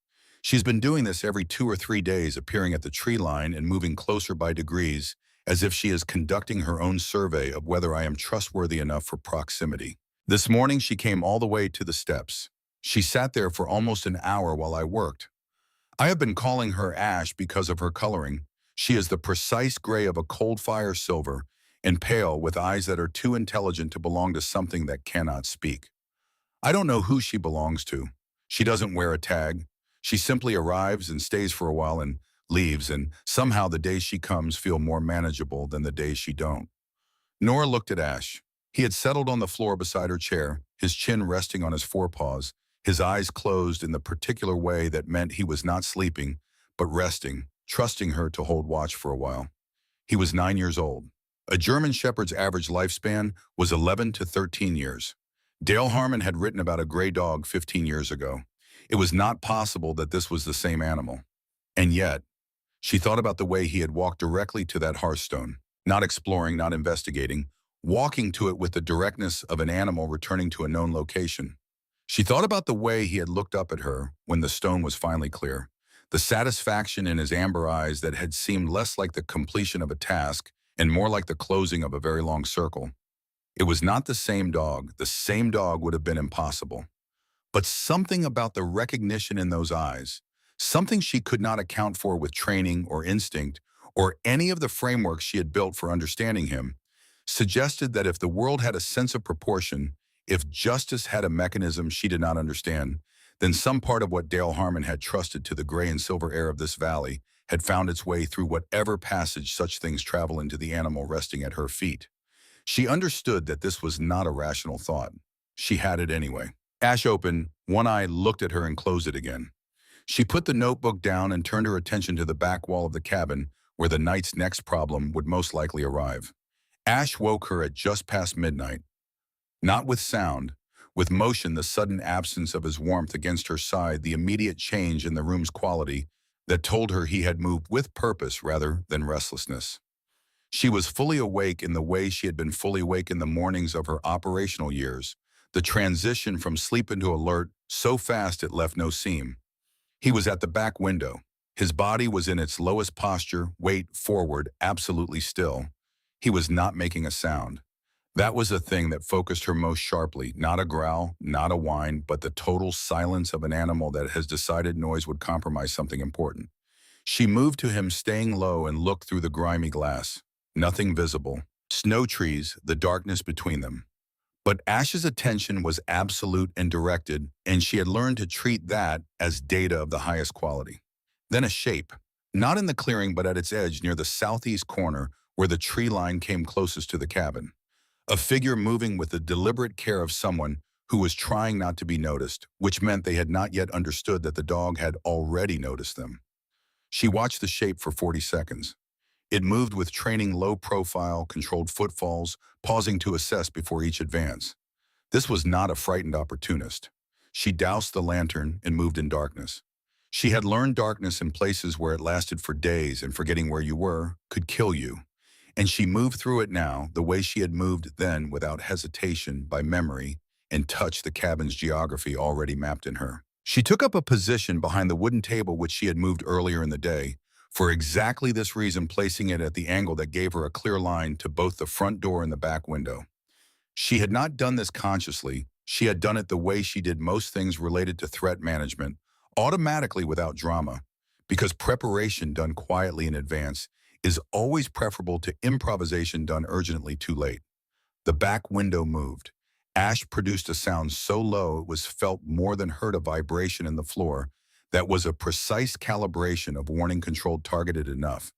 She's been doing this every 2 or 3 days, appearing at the tree line and moving closer by degrees, as if she is conducting her own survey of whether I am trustworthy enough for proximity. This morning she came all the way to the steps. She sat there for almost an hour while I worked. I have been calling her Ash because of her coloring. She is the precise gray of a cold fire silver, and pale, with eyes that are too intelligent to belong to something that cannot speak. I don't know who she belongs to. She doesn't wear a tag. She simply arrives and stays for a while and leaves, and somehow the days she comes feel more manageable than the days she don't. Nora looked at Ash. He had settled on the floor beside her chair, his chin resting on his forepaws, his eyes closed in the particular way that meant he was not sleeping, but resting, trusting her to hold watch for a while. He was 9 years old. A German Shepherd's average lifespan was 11 to 13 years. Dale Harmon had written about a gray dog 15 years ago. It was not possible that this was the same animal. And yet, she thought about the way he had walked directly to that hearthstone, not exploring, not investigating, walking to it with the directness of an animal returning to a known location. She thought about the way he had looked up at her when the stone was finally clear, the satisfaction in his amber eyes that had seemed less like the completion of a task and more like the closing of a very long circle. It was not the same dog. The same dog would have been impossible. But something about the recognition in those eyes, something she could not account for with training or instinct or any of the frameworks she had built for understanding him, suggested that if the world had a sense of proportion, if justice had a mechanism she did not understand, then some part of what Dale Harmon had trusted to the gray and silver air of this valley had found its way through whatever passage such things travel into the animal resting at her feet. She understood that this was not a rational thought. She had it anyway. Ash opened, one eye looked at her and closed it again. She put the notebook down and turned her attention to the back wall of the cabin, where the night's next problem would most likely arrive. Ash woke her at just past midnight, not with sound, with motion, the sudden absence of his warmth against her side, the immediate change in the room's quality that told her he had moved with purpose rather than restlessness. She was fully awake in the way she had been fully awake in the mornings of her operational years, the transition from sleep into alert so fast it left no seam. He was at the back window. His body was in its lowest posture, weight forward, absolutely still. He was not making a sound. That was the thing that focused her most sharply, not a growl, not a whine, but the total silence of an animal that has decided noise would compromise something important. She moved to him, staying low, and looked through the grimy glass. Nothing visible. Snow trees, the darkness between them. But Ash's attention was absolute and directed, and she had learned to treat that as data of the highest quality. Then a shape, not in the clearing but at its edge near the southeast corner where the tree line came closest to the cabin. A figure moving with the deliberate care of someone who was trying not to be noticed, which meant they had not yet understood that the dog had already noticed them. She watched the shape for 40 seconds. It moved with training, low profile, controlled footfalls, pausing to assess before each advance. This was not a frightened opportunist. She doused the lantern and moved in darkness. She had learned darkness in places where it lasted for days, and forgetting where you were could kill you. And she moved through it now, the way she had moved then, without hesitation, by memory, and touched the cabin's geography already mapped in her. She took up a position behind the wooden table which she had moved earlier in the day, for exactly this reason, placing it at the angle that gave her a clear line to both the front door and the back window. She had not done this consciously. She had done it the way she did most things related to threat management, automatically without drama, because preparation done quietly in advance is always preferable to improvisation done urgently too late. The back window moved. Ash produced a sound so low it was felt more than heard, a vibration in the floor that was a precise calibration of warning controlled targeted enough.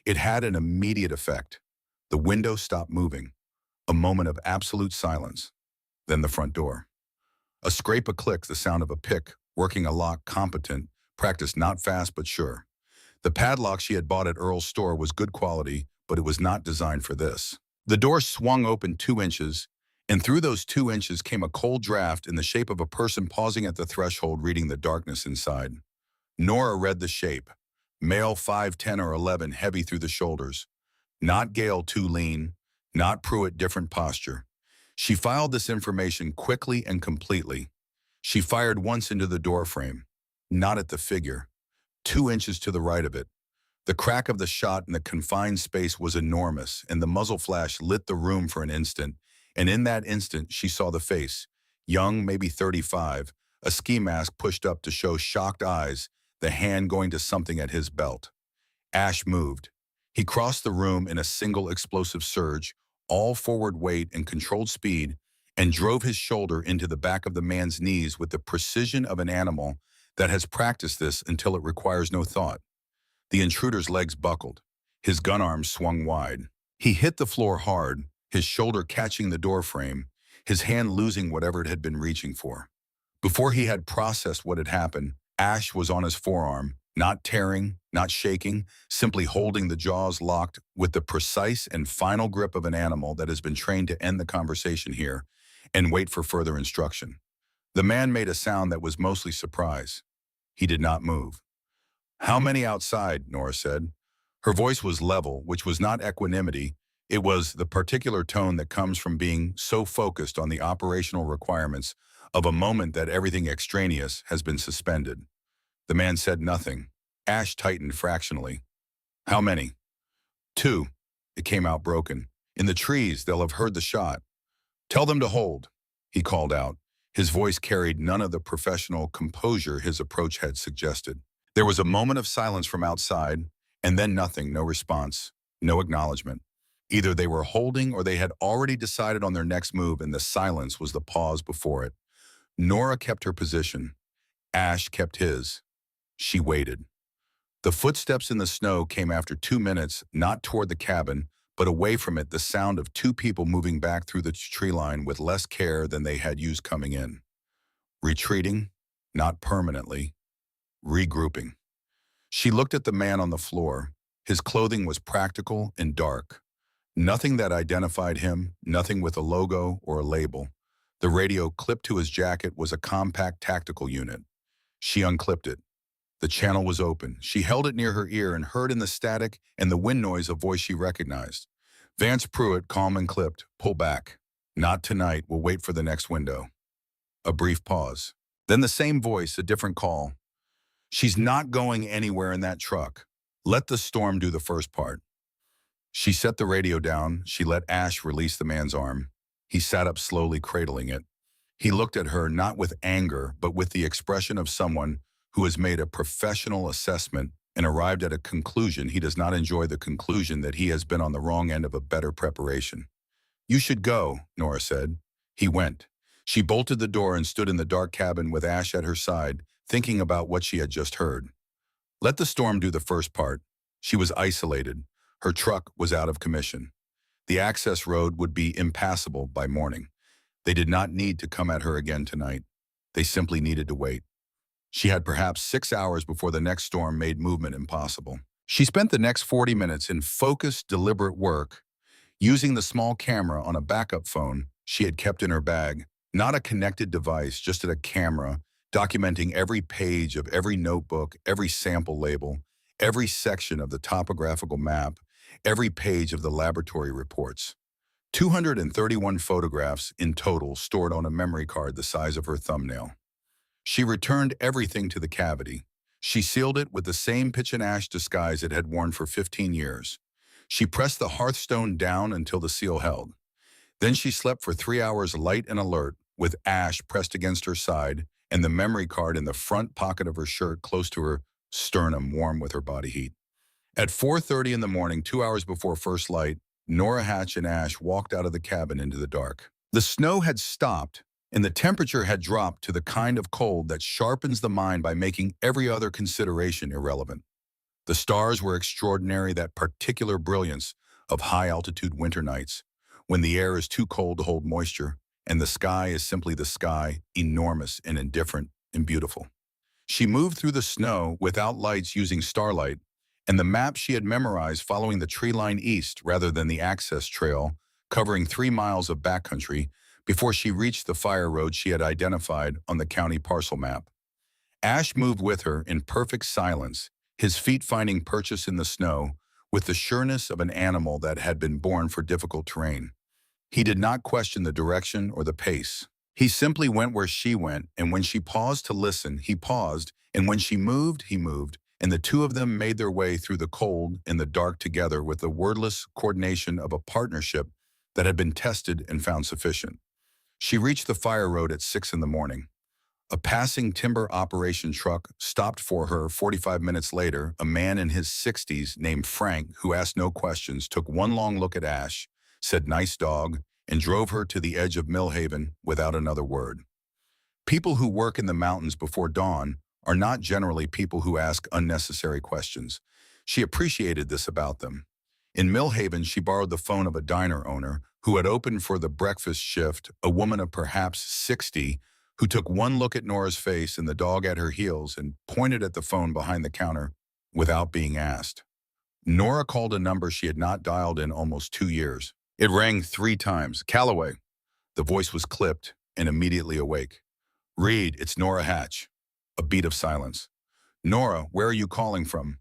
It had an immediate effect. The window stopped moving. A moment of absolute silence. Then the front door. A scrape, a click, the sound of a pick, working a lock, competent, practiced, not fast but sure. The padlock she had bought at Earl's store was good quality, but it was not designed for this. The door swung open 2 inches, and through those 2 inches came a cold draft in the shape of a person pausing at the threshold, reading the darkness inside. Nora read the shape. Male, 5'10" or 11, heavy through the shoulders. Not Gale, too lean. Not Pruitt, different posture. She filed this information quickly and completely. She fired once into the doorframe, not at the figure, 2 inches to the right of it. The crack of the shot in the confined space was enormous, and the muzzle flash lit the room for an instant, and in that instant she saw the face, young, maybe 35, a ski mask pushed up to show shocked eyes, the hand going to something at his belt. Ash moved. He crossed the room in a single explosive surge, all forward weight and controlled speed, and drove his shoulder into the back of the man's knees with the precision of an animal that has practiced this until it requires no thought. The intruder's legs buckled. His gun arms swung wide. He hit the floor hard, his shoulder catching the doorframe, his hand losing whatever it had been reaching for. Before he had processed what had happened, Ash was on his forearm, not tearing, not shaking, simply holding the jaws locked with the precise and final grip of an animal that has been trained to end the conversation here and wait for further instruction. The man made a sound that was mostly surprise. He did not move. "How many outside?" Nora said. Her voice was level, which was not equanimity. It was the particular tone that comes from being so focused on the operational requirements of a moment that everything extraneous has been suspended. The man said nothing. Ash tightened fractionally. "How many?" "2. It came out broken. "In the trees, they'll have heard the shot." "Tell them to hold," he called out. His voice carried none of the professional composure his approach had suggested. There was a moment of silence from outside, and then nothing, no response, no acknowledgement. Either they were holding or they had already decided on their next move, and the silence was the pause before it. Nora kept her position. Ash kept his. She waited. The footsteps in the snow came after 2 minutes, not toward the cabin, but away from it, the sound of 2 people moving back through the tree line with less care than they had used coming in. Retreating, not permanently, regrouping. She looked at the man on the floor. His clothing was practical and dark. Nothing that identified him, nothing with a logo or a label. The radio clipped to his jacket was a compact tactical unit. She unclipped it. The channel was open. She held it near her ear and heard in the static and the wind noise a voice she recognized. Vance Pruitt, calm and clipped. Pull back. Not tonight. We'll wait for the next window. A brief pause. Then the same voice, a different call. She's not going anywhere in that truck. Let the storm do the first part. She set the radio down. She let Ash release the man's arm. He sat up slowly, cradling it. He looked at her not with anger, but with the expression of someone who has made a professional assessment and arrived at a conclusion. He does not enjoy the conclusion that he has been on the wrong end of a better preparation. You should go, Nora said. He went. She bolted the door and stood in the dark cabin with Ash at her side, thinking about what she had just heard. Let the storm do the first part. She was isolated. Her truck was out of commission. The access road would be impassable by morning. They did not need to come at her again tonight. They simply needed to wait. She had perhaps 6 hours before the next storm made movement impossible. She spent the next 40 minutes in focused, deliberate work, using the small camera on a backup phone she had kept in her bag, not a connected device, just a camera, documenting every page of every notebook, every sample label, every section of the topographical map, every page of the laboratory reports. 231 photographs in total stored on a memory card the size of her thumbnail. She returned everything to the cavity. She sealed it with the same pitch and ash disguise it had worn for 15 years. She pressed the hearthstone down until the seal held. Then she slept for 3 hours light and alert, with ash pressed against her side and the memory card in the front pocket of her shirt close to her sternum, warm with her body heat. At 4:30 in the morning, 2 hours before first light, Nora Hatch and Ash walked out of the cabin into the dark. The snow had stopped, and the temperature had dropped to the kind of cold that sharpens the mind by making every other consideration irrelevant. The stars were extraordinary, that particular brilliance of high-altitude winter nights, when the air is too cold to hold moisture, and the sky is simply the sky, enormous and indifferent and beautiful. She moved through the snow without lights, using starlight, and the map she had memorized following the tree line east rather than the access trail, covering 3 miles of backcountry before she reached the fire road she had identified on the county parcel map. Ash moved with her in perfect silence, his feet finding purchase in the snow with the sureness of an animal that had been born for difficult terrain. He did not question the direction or the pace. He simply went where she went, and when she paused to listen, he paused, and when she moved, he moved, and the two of them made their way through the cold and the dark together with the wordless coordination of a partnership that had been tested and found sufficient. She reached the fire road at 6 in the morning. A passing timber operation truck stopped for her 45 minutes later. A man in his 60s named Frank, who asked no questions, took one long look at Ash, said nice dog, and drove her to the edge of Millhaven without another word. People who work in the mountains before dawn are not generally people who ask unnecessary questions. She appreciated this about them. In Millhaven, she borrowed the phone of a diner owner who had opened for the breakfast shift, a woman of perhaps 60, who took one look at Nora's face and the dog at her heels and pointed at the phone behind the counter without being asked. Nora called a number she had not dialed in almost 2 years. It rang 3 times. Calloway. The voice was clipped and immediately awake. Reed, it's Nora Hatch. A beat of silence. Nora, where are you calling from?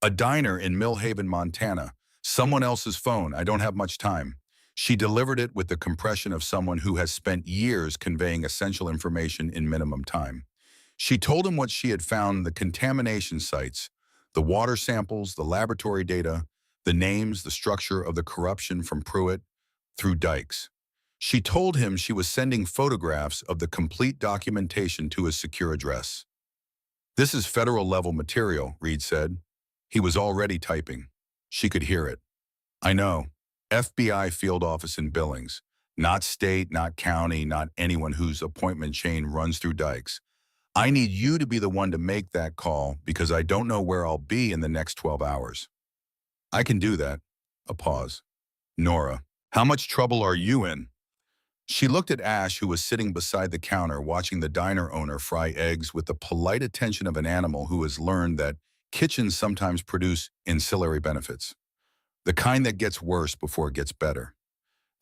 A diner in Millhaven, Montana. Someone else's phone. I don't have much time. She delivered it with the compression of someone who has spent years conveying essential information in minimum time. She told him what she had found, the contamination sites, the water samples, the laboratory data, the names, the structure of the corruption from Pruitt through Dykes. She told him she was sending photographs of the complete documentation to his secure address. This is federal-level material, Reed said. He was already typing. She could hear it. I know. FBI field office in Billings. Not state, not county, not anyone whose appointment chain runs through Dykes. I need you to be the one to make that call because I don't know where I'll be in the next 12 hours. I can do that. A pause. Nora, how much trouble are you in? She looked at Ash, who was sitting beside the counter watching the diner owner fry eggs with the polite attention of an animal who has learned that Kitchens sometimes produce ancillary benefits, the kind that gets worse before it gets better.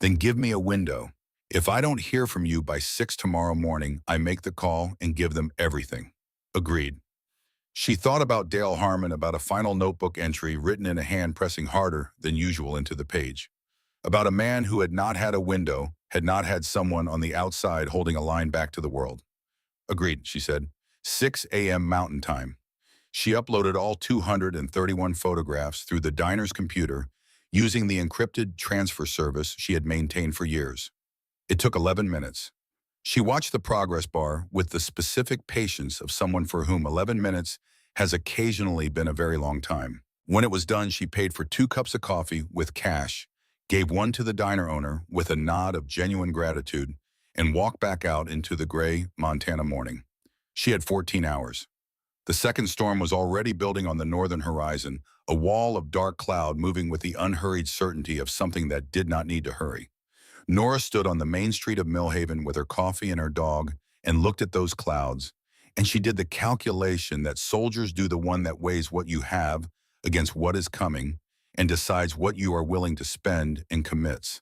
Then give me a window. If I don't hear from you by 6 tomorrow morning, I make the call and give them everything. Agreed. She thought about Dale Harmon, about a final notebook entry written in a hand pressing harder than usual into the page. About a man who had not had a window, had not had someone on the outside holding a line back to the world. Agreed, she said. 6 a.m. Mountain Time. She uploaded all 231 photographs through the diner's computer using the encrypted transfer service she had maintained for years. It took 11 minutes. She watched the progress bar with the specific patience of someone for whom 11 minutes has occasionally been a very long time. When it was done, she paid for 2 cups of coffee with cash, gave one to the diner owner with a nod of genuine gratitude, and walked back out into the gray Montana morning. She had 14 hours. The second storm was already building on the northern horizon, a wall of dark cloud moving with the unhurried certainty of something that did not need to hurry. Nora stood on the main street of Millhaven with her coffee and her dog and looked at those clouds, and she did the calculation that soldiers do, the one that weighs what you have against what is coming and decides what you are willing to spend and commits.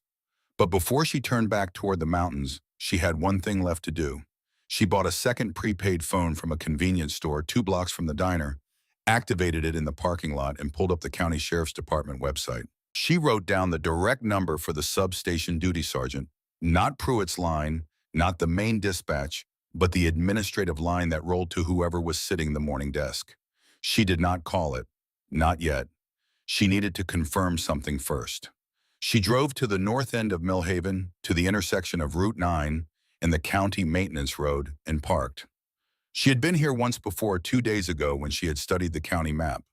But before she turned back toward the mountains, she had one thing left to do. She bought a second prepaid phone from a convenience store 2 blocks from the diner, activated it in the parking lot, and pulled up the county sheriff's department website. She wrote down the direct number for the substation duty sergeant, not Pruitt's line, not the main dispatch, but the administrative line that rolled to whoever was sitting the morning desk. She did not call it, not yet. She needed to confirm something first. She drove to the north end of Millhaven, to the intersection of Route 9 and the county maintenance road, and parked. She had been here once before 2 days ago when she had studied the county map.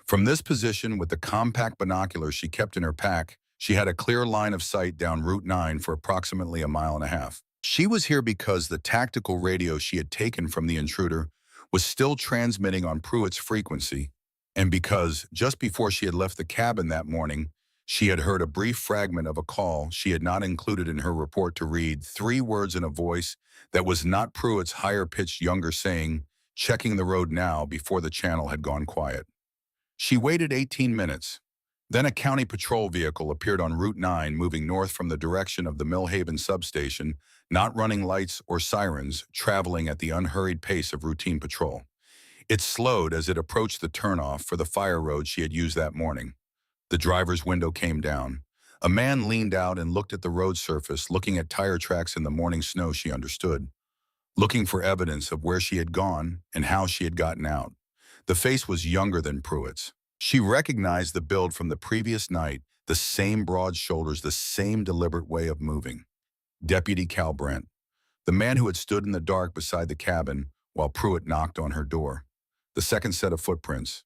From this position, with the compact binoculars she kept in her pack, she had a clear line of sight down Route 9 for approximately a mile and a half. She was here because the tactical radio she had taken from the intruder was still transmitting on Pruitt's frequency, and because, just before she had left the cabin that morning, she had heard a brief fragment of a call she had not included in her report to read 3 words in a voice that was not Pruitt's higher-pitched younger saying, "Checking the road now," before the channel had gone quiet. She waited 18 minutes. Then a county patrol vehicle appeared on Route 9 moving north from the direction of the Millhaven substation, not running lights or sirens, traveling at the unhurried pace of routine patrol. It slowed as it approached the turnoff for the fire road she had used that morning. The driver's window came down. A man leaned out and looked at the road surface, looking at tire tracks in the morning snow, she understood, looking for evidence of where she had gone and how she had gotten out. The face was younger than Pruitt's. She recognized the build from the previous night, the same broad shoulders, the same deliberate way of moving. Deputy Cal Brent, the man who had stood in the dark beside the cabin while Pruitt knocked on her door. The second set of footprints,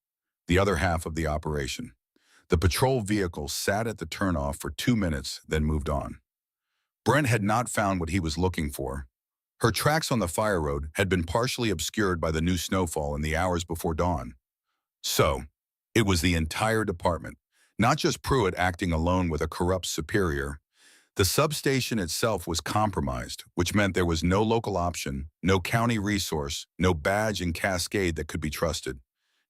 the other half of the operation. The patrol vehicle sat at the turnoff for 2 minutes, then moved on. Brent had not found what he was looking for. Her tracks on the fire road had been partially obscured by the new snowfall in the hours before dawn. So, it was the entire department, not just Pruitt acting alone with a corrupt superior. The substation itself was compromised, which meant there was no local option, no county resource, no badge and cascade that could be trusted.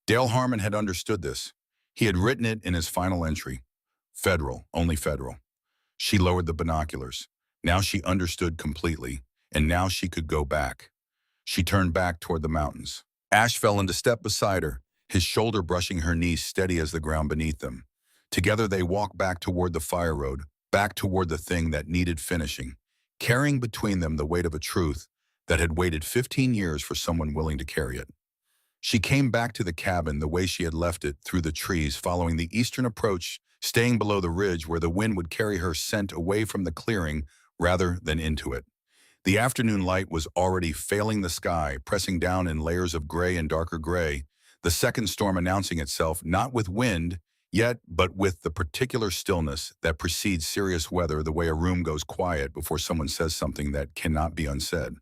Dale Harmon had understood this. He had written it in his final entry. Federal, only federal. She lowered the binoculars. Now she understood completely, and now she could go back. She turned back toward the mountains. Ash fell into step beside her, his shoulder brushing her knee, steady as the ground beneath them. Together they walked back toward the fire road, back toward the thing that needed finishing, carrying between them the weight of a truth that had waited 15 years for someone willing to carry it. She came back to the cabin the way she had left it, through the trees, following the eastern approach, staying below the ridge where the wind would carry her scent away from the clearing rather than into it. The afternoon light was already failing the sky, pressing down in layers of gray and darker gray, the second storm announcing itself not with wind, yet, but with the particular stillness that precedes serious weather, the way a room goes quiet before someone says something that cannot be unsaid.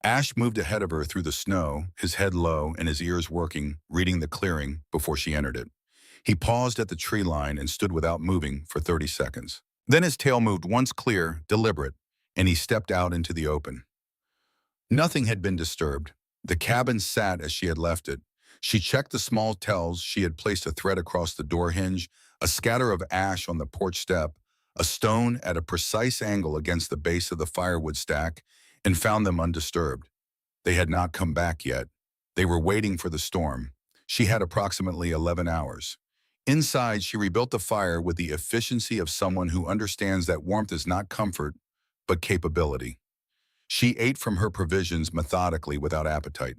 Ash moved ahead of her through the snow, his head low and his ears working, reading the clearing before she entered it. He paused at the tree line and stood without moving for 30 seconds. Then his tail moved once clear, deliberate, and he stepped out into the open. Nothing had been disturbed. The cabin sat as she had left it, She checked the small tells. She had placed a thread across the door hinge, a scatter of ash on the porch step, a stone at a precise angle against the base of the firewood stack, and found them undisturbed. They had not come back yet. They were waiting for the storm. She had approximately 11 hours. Inside, she rebuilt the fire with the efficiency of someone who understands that warmth is not comfort, but capability. She ate from her provisions methodically without appetite.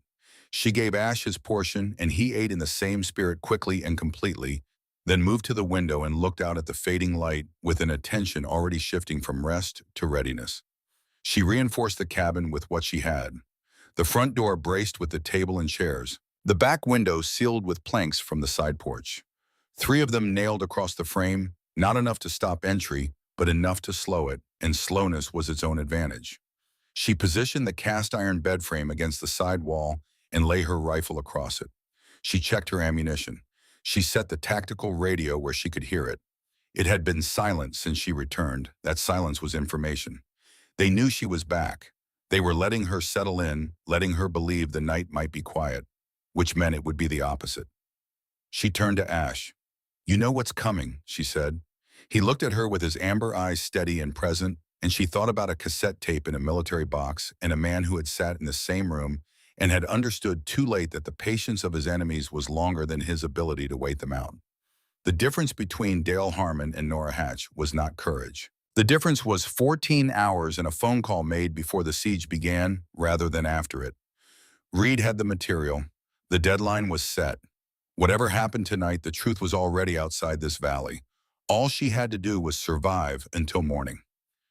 She gave Ash his portion, and he ate in the same spirit quickly and completely, then moved to the window and looked out at the fading light with an attention already shifting from rest to readiness. She reinforced the cabin with what she had. The front door braced with the table and chairs. The back window sealed with planks from the side porch. 3 of them nailed across the frame, not enough to stop entry, but enough to slow it, and slowness was its own advantage. She positioned the cast-iron bed frame against the side wall and lay her rifle across it. She checked her ammunition. She set the tactical radio where she could hear it. It had been silent since she returned. That silence was information. They knew she was back. They were letting her settle in, letting her believe the night might be quiet, which meant it would be the opposite. She turned to Ash. "You know what's coming," she said. He looked at her with his amber eyes steady and present, and she thought about a cassette tape in a military box and a man who had sat in the same room and had understood too late that the patience of his enemies was longer than his ability to wait them out. The difference between Dale Harmon and Nora Hatch was not courage. The difference was 14 hours and a phone call made before the siege began rather than after it. Reed had the material. The deadline was set. Whatever happened tonight, the truth was already outside this valley. All she had to do was survive until morning.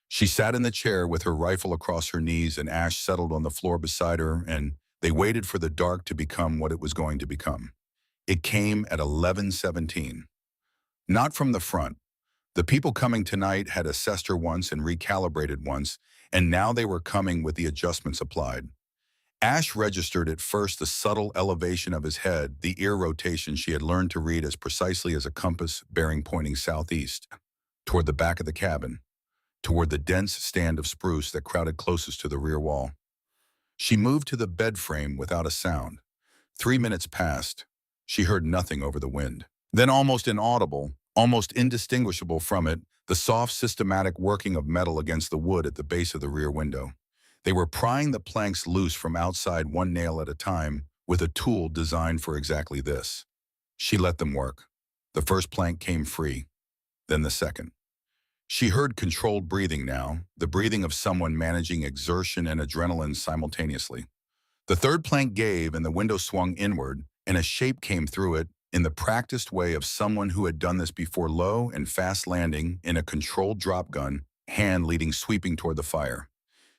She sat in the chair with her rifle across her knees, and Ash settled on the floor beside her, and they waited for the dark to become what it was going to become. It came at 11:17. Not from the front. The people coming tonight had assessed her once and recalibrated once, and now they were coming with the adjustments applied. Ash registered at first the subtle elevation of his head, the ear rotation she had learned to read as precisely as a compass bearing pointing southeast, toward the back of the cabin, toward the dense stand of spruce that crowded closest to the rear wall. She moved to the bed frame without a sound. 3 minutes passed. She heard nothing over the wind. Then, almost inaudible, almost indistinguishable from it, the soft, systematic working of metal against the wood at the base of the rear window. They were prying the planks loose from outside, one nail at a time, with a tool designed for exactly this. She let them work. The first plank came free, then the second. She heard controlled breathing now, the breathing of someone managing exertion and adrenaline simultaneously. The third plank gave and the window swung inward, and a shape came through it in the practiced way of someone who had done this before, low and fast landing in a controlled drop gun, hand leading sweeping toward the fire.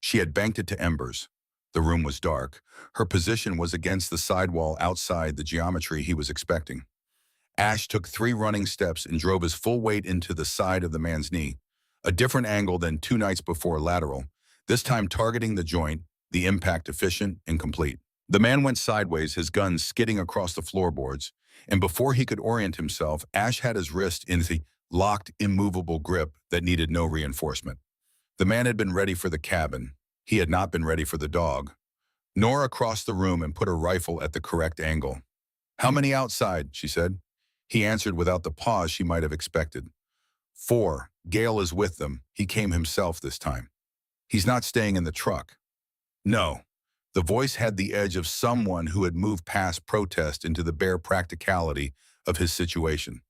She had banked it to embers. The room was dark. Her position was against the side wall outside the geometry he was expecting. Ash took 3 running steps and drove his full weight into the side of the man's knee. A different angle than 2 nights before, lateral, this time targeting the joint, the impact efficient and complete. The man went sideways, his gun skidding across the floorboards, and before he could orient himself, Ash had his wrist in the locked, immovable grip that needed no reinforcement. The man had been ready for the cabin. He had not been ready for the dog. Nora crossed the room and put her rifle at the correct angle. "How many outside?" she said. He answered without the pause she might have expected. 4. Gale is with them. He came himself this time. He's not staying in the truck. No. The voice had the edge of someone who had moved past protest into the bare practicality of his situation.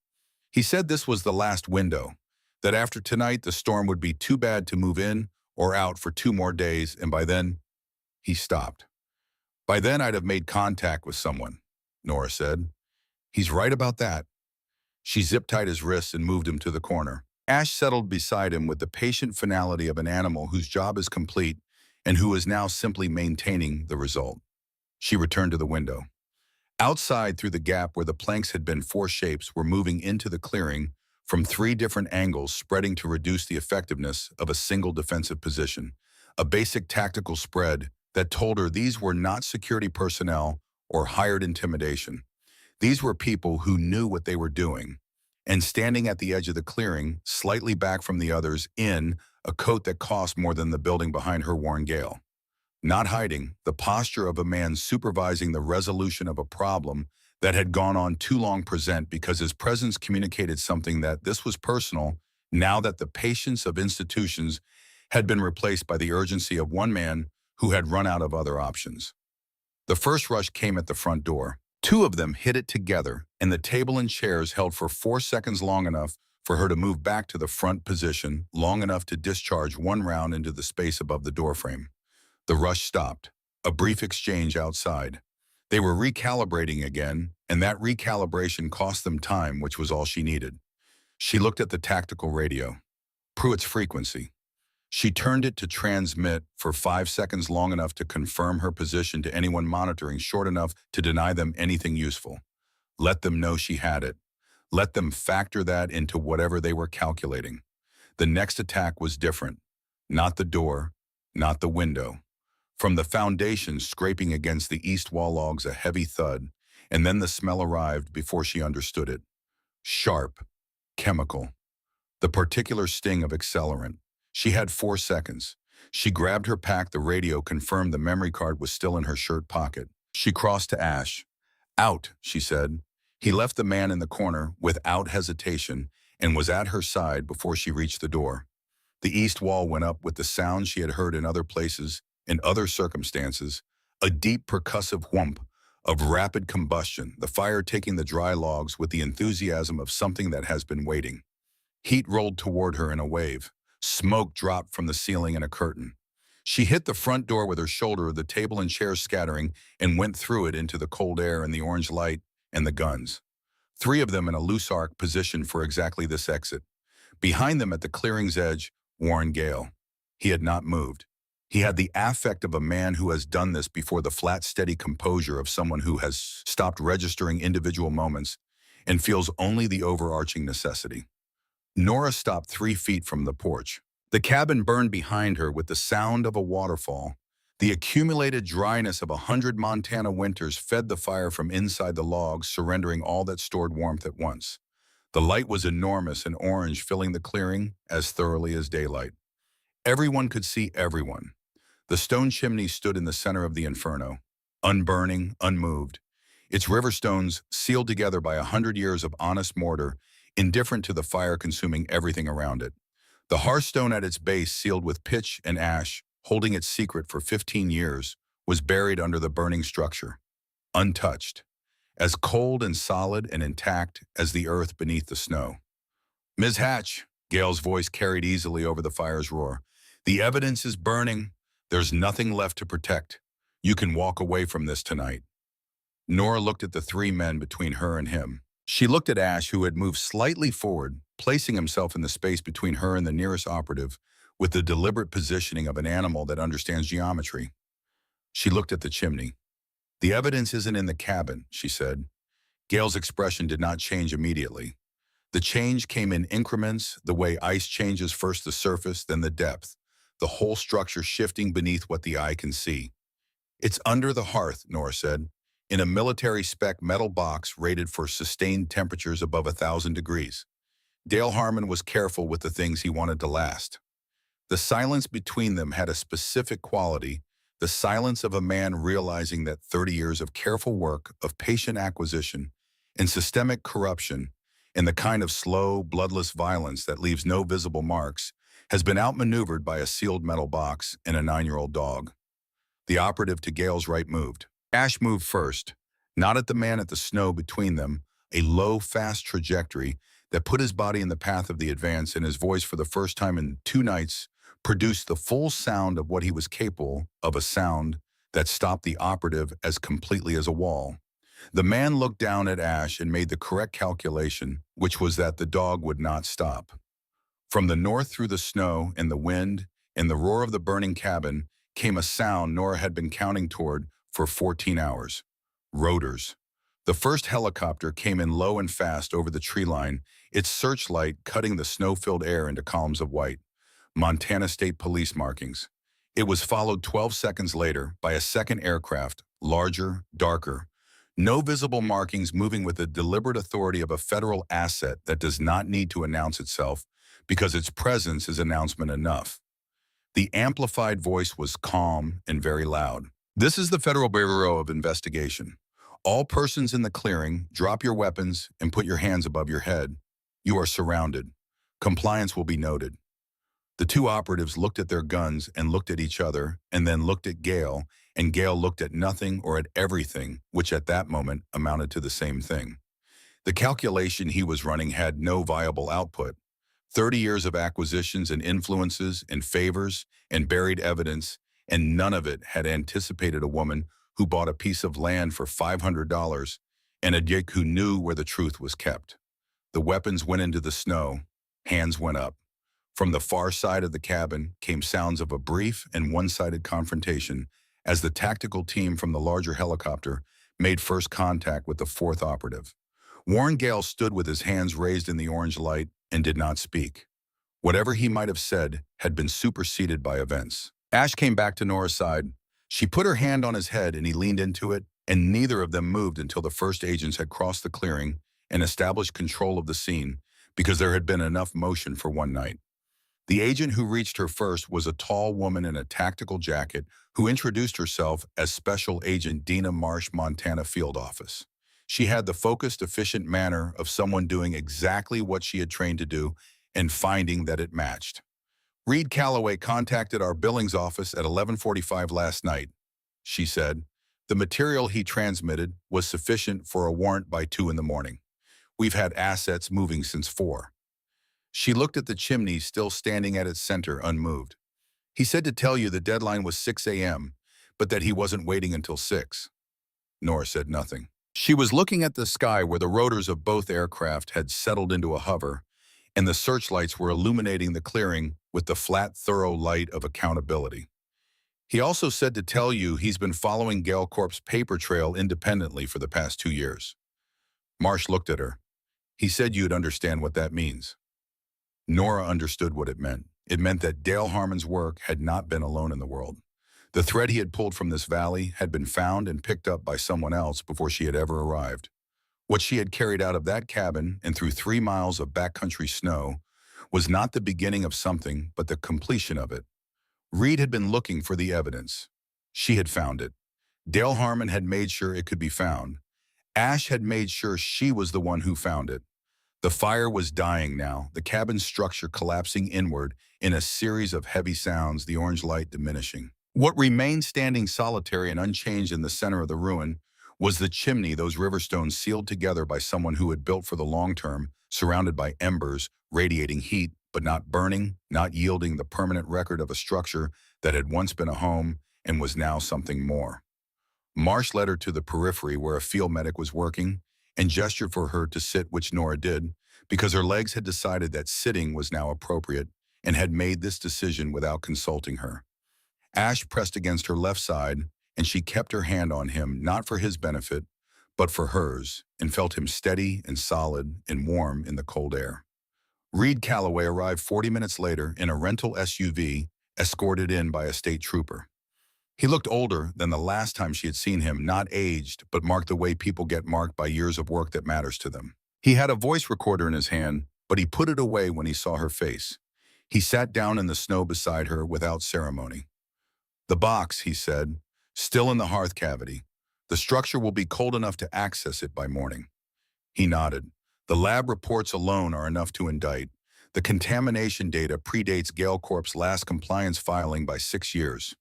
He said this was the last window, that after tonight the storm would be too bad to move in or out for 2 more days, and by then, he stopped. "By then I'd have made contact with someone," Nora said. "He's right about that." She zip-tied his wrists and moved him to the corner. Ash settled beside him with the patient finality of an animal whose job is complete and who is now simply maintaining the result. She returned to the window. Outside, through the gap where the planks had been, 4 shapes were moving into the clearing from 3 different angles, spreading to reduce the effectiveness of a single defensive position. A basic tactical spread that told her these were not security personnel or hired intimidation. These were people who knew what they were doing, and standing at the edge of the clearing, slightly back from the others, in a coat that cost more than the building behind her, warned Gale. Not hiding, the posture of a man supervising the resolution of a problem that had gone on too long present because his presence communicated something that this was personal now that the patience of institutions had been replaced by the urgency of one man who had run out of other options. The first rush came at the front door. Two of them hit it together, and the table and chairs held for 4 seconds long enough for her to move back to the front position, long enough to discharge one round into the space above the doorframe. The rush stopped. A brief exchange outside. They were recalibrating again, and that recalibration cost them time, which was all she needed. She looked at the tactical radio. Pruitt's frequency. She turned it to transmit for 5 seconds, long enough to confirm her position to anyone monitoring, short enough to deny them anything useful. Let them know she had it. Let them factor that into whatever they were calculating. The next attack was different. Not the door, not the window. From the foundation scraping against the east wall logs, a heavy thud, and then the smell arrived before she understood it. Sharp, chemical. The particular sting of accelerant. She had 4 seconds. She grabbed her pack, the radio confirmed the memory card was still in her shirt pocket. She crossed to Ash. Out, she said. He left the man in the corner without hesitation and was at her side before she reached the door. The east wall went up with the sound she had heard in other places, in other circumstances, a deep percussive whump of rapid combustion, the fire taking the dry logs with the enthusiasm of something that has been waiting. Heat rolled toward her in a wave. Smoke dropped from the ceiling in a curtain. She hit the front door with her shoulder, the table and chairs scattering, and went through it into the cold air and the orange light and the guns. 3 of them in a loose arc positioned for exactly this exit. Behind them at the clearing's edge, Warren Gale. He had not moved. He had the affect of a man who has done this before, the flat, steady composure of someone who has stopped registering individual moments and feels only the overarching necessity. Nora stopped 3 feet from the porch. The cabin burned behind her with the sound of a waterfall. The accumulated dryness of 100 Montana winters fed the fire from inside the logs, surrendering all that stored warmth at once. The light was enormous and orange, filling the clearing as thoroughly as daylight. Everyone could see everyone. The stone chimney stood in the center of the inferno, unburning, unmoved, its river stones sealed together by 100 years of honest mortar, indifferent to the fire consuming everything around it. The hearthstone at its base, sealed with pitch and ash, holding its secret for 15 years, was buried under the burning structure, untouched, as cold and solid and intact as the earth beneath the snow. "Ms. Hatch," Gale's voice carried easily over the fire's roar, "the evidence is burning. There's nothing left to protect. You can walk away from this tonight." Nora looked at the 3 men between her and him. She looked at Ash, who had moved slightly forward, placing himself in the space between her and the nearest operative with the deliberate positioning of an animal that understands geometry. She looked at the chimney. "The evidence isn't in the cabin," she said. Gale's expression did not change immediately. The change came in increments, the way ice changes, first the surface, then the depth, the whole structure shifting beneath what the eye can see. "It's under the hearth," Nora said, "in a military-spec metal box rated for sustained temperatures above 1,000 degrees. Dale Harmon was careful with the things he wanted to last." The silence between them had a specific quality, the silence of a man realizing that 30 years of careful work, of patient acquisition, and systemic corruption, and the kind of slow, bloodless violence that leaves no visible marks, has been outmaneuvered by a sealed metal box and a 9-year-old dog. The operative to Gale's right moved. Ash moved first, not at the man, at the snow between them, a low, fast trajectory that put his body in the path of the advance, and his voice, for the first time in 2 nights, produced the full sound of what he was capable of, a sound that stopped the operative as completely as a wall. The man looked down at Ash and made the correct calculation, which was that the dog would not stop. From the north, through the snow and the wind and the roar of the burning cabin, came a sound Nora had been counting toward for 14 hours. Rotors. The first helicopter came in low and fast over the tree line, its searchlight cutting the snow-filled air into columns of white. Montana State Police markings. It was followed 12 seconds later by a second aircraft, larger, darker. No visible markings, moving with the deliberate authority of a federal asset that does not need to announce itself because its presence is announcement enough. The amplified voice was calm and very loud. "This is the Federal Bureau of Investigation. All persons in the clearing, drop your weapons and put your hands above your head. You are surrounded. Compliance will be noted. The two operatives looked at their guns and looked at each other and then looked at Gale, and Gale looked at nothing or at everything, which at that moment amounted to the same thing. The calculation he was running had no viable output. 30 years of acquisitions and influences and favors and buried evidence, and none of it had anticipated a woman who bought a piece of land for $500 and a dick who knew where the truth was kept. The weapons went into the snow. Hands went up. From the far side of the cabin came sounds of a brief and one-sided confrontation as the tactical team from the larger helicopter made first contact with the fourth operative. Warren Gale stood with his hands raised in the orange light and did not speak. Whatever he might have said had been superseded by events. Ash came back to Nora's side. She put her hand on his head and he leaned into it, and neither of them moved until the first agents had crossed the clearing and established control of the scene, because there had been enough motion for one night. The agent who reached her first was a tall woman in a tactical jacket who introduced herself as Special Agent Dina Marsh, Montana Field Office. She had the focused, efficient manner of someone doing exactly what she had trained to do and finding that it matched. Reed Calloway contacted our billings office at 11:45 last night, she said. The material he transmitted was sufficient for a warrant by 2 in the morning. We've had assets moving since 4. She looked at the chimney still standing at its center, unmoved. He said to tell you the deadline was 6 a.m., but that he wasn't waiting until 6. Nora said nothing. She was looking at the sky where the rotors of both aircraft had settled into a hover, and the searchlights were illuminating the clearing with the flat, thorough light of accountability. He also said to tell you he's been following Gale Corp's paper trail independently for the past 2 years. Marsh looked at her. He said you'd understand what that means. Nora understood what it meant. It meant that Dale Harmon's work had not been alone in the world. The thread he had pulled from this valley had been found and picked up by someone else before she had ever arrived. What she had carried out of that cabin and through 3 miles of backcountry snow was not the beginning of something, but the completion of it. Reed had been looking for the evidence. She had found it. Dale Harmon had made sure it could be found. Ash had made sure she was the one who found it. The fire was dying now, the cabin's structure collapsing inward in a series of heavy sounds, the orange light diminishing. What remained standing solitary and unchanged in the center of the ruin was the chimney, those river stones sealed together by someone who had built for the long term, surrounded by embers, radiating heat, but not burning, not yielding the permanent record of a structure that had once been a home and was now something more. Marsh led her to the periphery where a field medic was working and gestured for her to sit, which Nora did, because her legs had decided that sitting was now appropriate and had made this decision without consulting her. Ash pressed against her left side, and she kept her hand on him, not for his benefit, but for hers, and felt him steady and solid and warm in the cold air. Reed Calloway arrived 40 minutes later in a rental SUV, escorted in by a state trooper. He looked older than the last time she had seen him, not aged, but marked the way people get marked by years of work that matters to them. He had a voice recorder in his hand, but he put it away when he saw her face. He sat down in the snow beside her without ceremony. The box, he said, still in the hearth cavity. The structure will be cold enough to access it by morning. He nodded. The lab reports alone are enough to indict. The contamination data predates Gale Corp's last compliance filing by 6 years.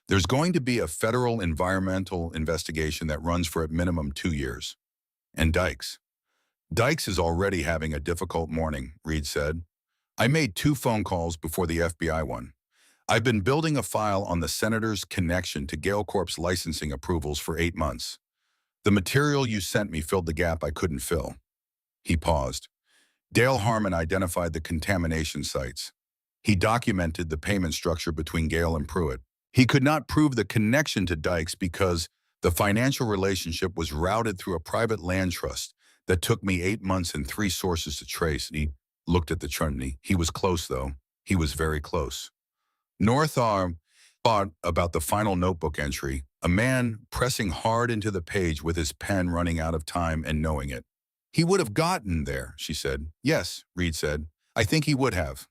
There's going to be a federal environmental investigation that runs for at minimum 2 years. And Dykes. Dykes is already having a difficult morning, Reed said. I made 2 phone calls before the FBI one. I've been building a file on the senator's connection to Gale Corp's licensing approvals for 8 months. The material you sent me filled the gap I couldn't fill. He paused. Dale Harmon identified the contamination sites. He documented the payment structure between Gale and Pruitt. He could not prove the connection to Dykes because the financial relationship was routed through a private land trust that took me 8 months and 3 sources to trace. He looked at the chimney. He was close, though. He was very close. Northar thought about the final notebook entry, a man pressing hard into the page with his pen running out of time and knowing it. He would have gotten there, she said. Yes, Reed said. I think he would have.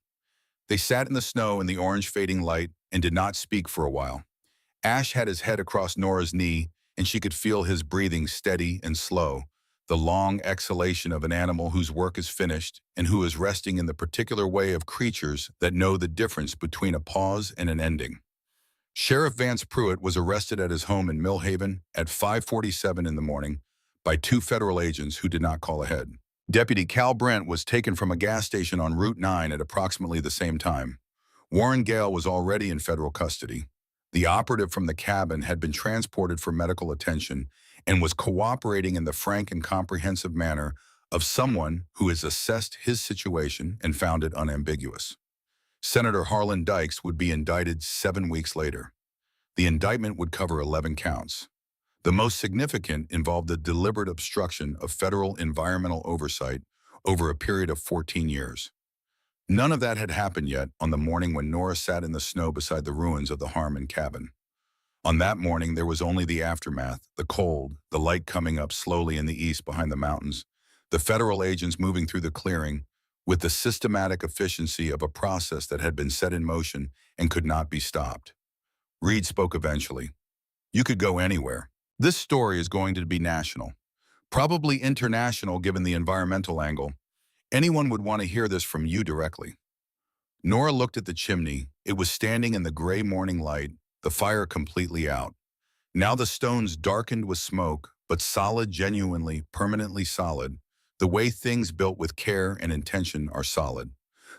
They sat in the snow in the orange fading light and did not speak for a while. Ash had his head across Nora's knee, and she could feel his breathing steady and slow, the long exhalation of an animal whose work is finished and who is resting in the particular way of creatures that know the difference between a pause and an ending. Sheriff Vance Pruitt was arrested at his home in Millhaven at 5:47 in the morning by two federal agents who did not call ahead. Deputy Cal Brent was taken from a gas station on Route 9 at approximately the same time. Warren Gale was already in federal custody. The operative from the cabin had been transported for medical attention and was cooperating in the frank and comprehensive manner of someone who has assessed his situation and found it unambiguous. Senator Harlan Dykes would be indicted 7 weeks later. The indictment would cover 11 counts. The most significant involved the deliberate obstruction of federal environmental oversight over a period of 14 years. None of that had happened yet on the morning when Nora sat in the snow beside the ruins of the Harmon cabin. On that morning, there was only the aftermath, the cold, the light coming up slowly in the east behind the mountains, the federal agents moving through the clearing with the systematic efficiency of a process that had been set in motion and could not be stopped. Reed spoke eventually. You could go anywhere. This story is going to be national, probably international given the environmental angle. Anyone would want to hear this from you directly. Nora looked at the chimney. It was standing in the gray morning light, the fire completely out. Now the stones darkened with smoke, but solid, genuinely, permanently solid, the way things built with care and intention are solid.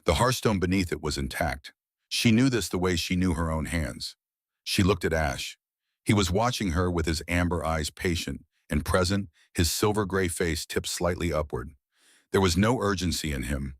The hearthstone beneath it was intact. She knew this the way she knew her own hands. She looked at Ash. He was watching her with his amber eyes patient and present, his silver-gray face tipped slightly upward. There was no urgency in him.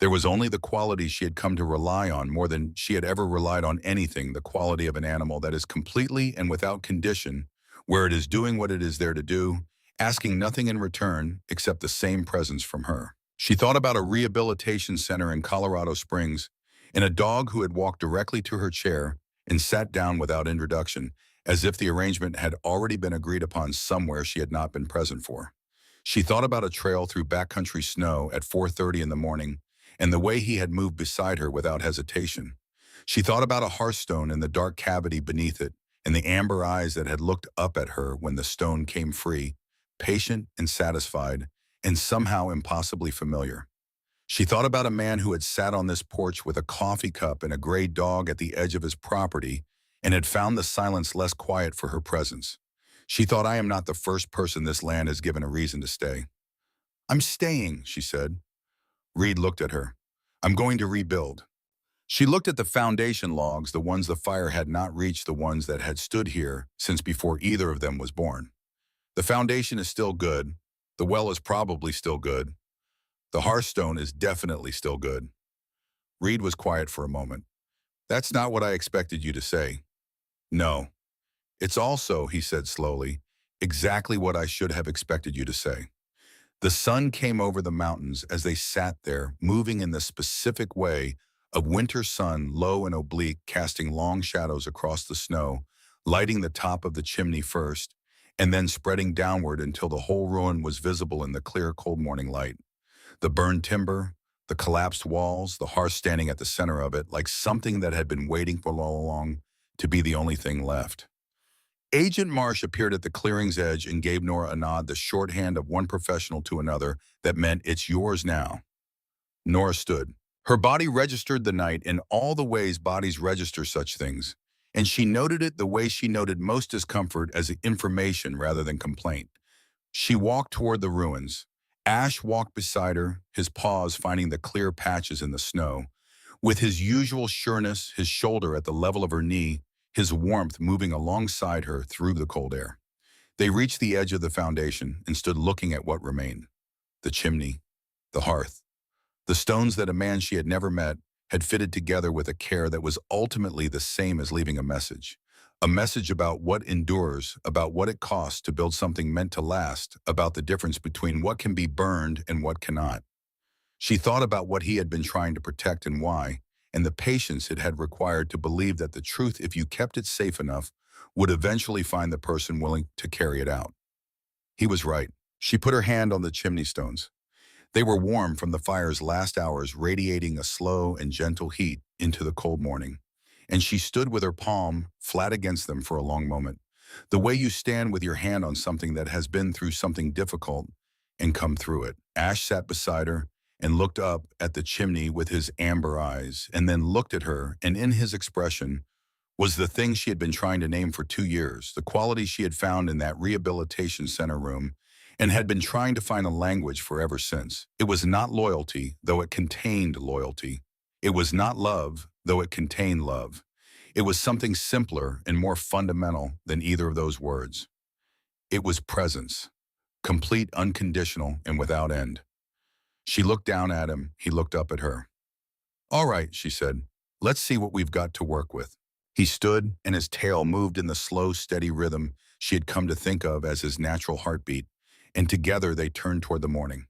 There was only the quality she had come to rely on more than she had ever relied on anything, the quality of an animal that is completely and without condition, where it is doing what it is there to do, asking nothing in return except the same presence from her. She thought about a rehabilitation center in Colorado Springs and a dog who had walked directly to her chair and sat down without introduction, as if the arrangement had already been agreed upon somewhere she had not been present for. She thought about a trail through backcountry snow at 4:30 in the morning and the way he had moved beside her without hesitation. She thought about a hearthstone and the dark cavity beneath it and the amber eyes that had looked up at her when the stone came free, patient and satisfied, and somehow impossibly familiar. She thought about a man who had sat on this porch with a coffee cup and a gray dog at the edge of his property and had found the silence less quiet for her presence. She thought, I am not the first person this land has given a reason to stay. I'm staying, she said. Reed looked at her. I'm going to rebuild. She looked at the foundation logs, the ones the fire had not reached, the ones that had stood here since before either of them was born. The foundation is still good. The well is probably still good. The hearthstone is definitely still good. Reed was quiet for a moment. That's not what I expected you to say. No. It's also, he said slowly, exactly what I should have expected you to say. The sun came over the mountains as they sat there, moving in the specific way of winter sun, low and oblique, casting long shadows across the snow, lighting the top of the chimney first, and then spreading downward until the whole ruin was visible in the clear, cold morning light. The burned timber, the collapsed walls, the hearth standing at the center of it, like something that had been waiting for all along to be the only thing left. Agent Marsh appeared at the clearing's edge and gave Nora a nod, the shorthand of one professional to another that meant it's yours now. Nora stood. Her body registered the night in all the ways bodies register such things, and she noted it the way she noted most discomfort as information rather than complaint. She walked toward the ruins. Ash walked beside her, his paws finding the clear patches in the snow. With his usual sureness, his shoulder at the level of her knee, his warmth moving alongside her through the cold air. They reached the edge of the foundation and stood looking at what remained. The chimney, the hearth, the stones that a man she had never met had fitted together with a care that was ultimately the same as leaving a message about what endures, about what it costs to build something meant to last, about the difference between what can be burned and what cannot. She thought about what he had been trying to protect and why, and the patience it had required to believe that the truth, if you kept it safe enough, would eventually find the person willing to carry it out. He was right. She put her hand on the chimney stones. They were warm from the fire's last hours, radiating a slow and gentle heat into the cold morning, and she stood with her palm flat against them for a long moment. The way you stand with your hand on something that has been through something difficult and come through it. Ash sat beside her and looked up at the chimney with his amber eyes, and then looked at her, and in his expression was the thing she had been trying to name for 2 years, the quality she had found in that rehabilitation center room and had been trying to find a language for ever since. It was not loyalty, though it contained loyalty. It was not love, though it contained love. It was something simpler and more fundamental than either of those words. It was presence, complete, unconditional, and without end. She looked down at him. He looked up at her. "All right," she said. "Let's see what we've got to work with." He stood, and his tail moved in the slow, steady rhythm she had come to think of as his natural heartbeat, and together they turned toward the morning.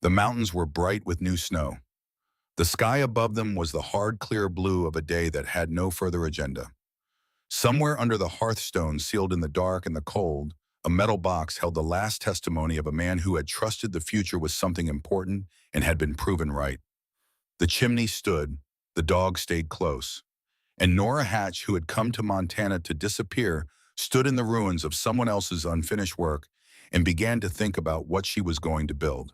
The mountains were bright with new snow. The sky above them was the hard, clear blue of a day that had no further agenda. Somewhere under the hearthstone, sealed in the dark and the cold, a metal box held the last testimony of a man who had trusted the future was something important and had been proven right. The chimney stood, the dog stayed close, and Nora Hatch, who had come to Montana to disappear, stood in the ruins of someone else's unfinished work and began to think about what she was going to build.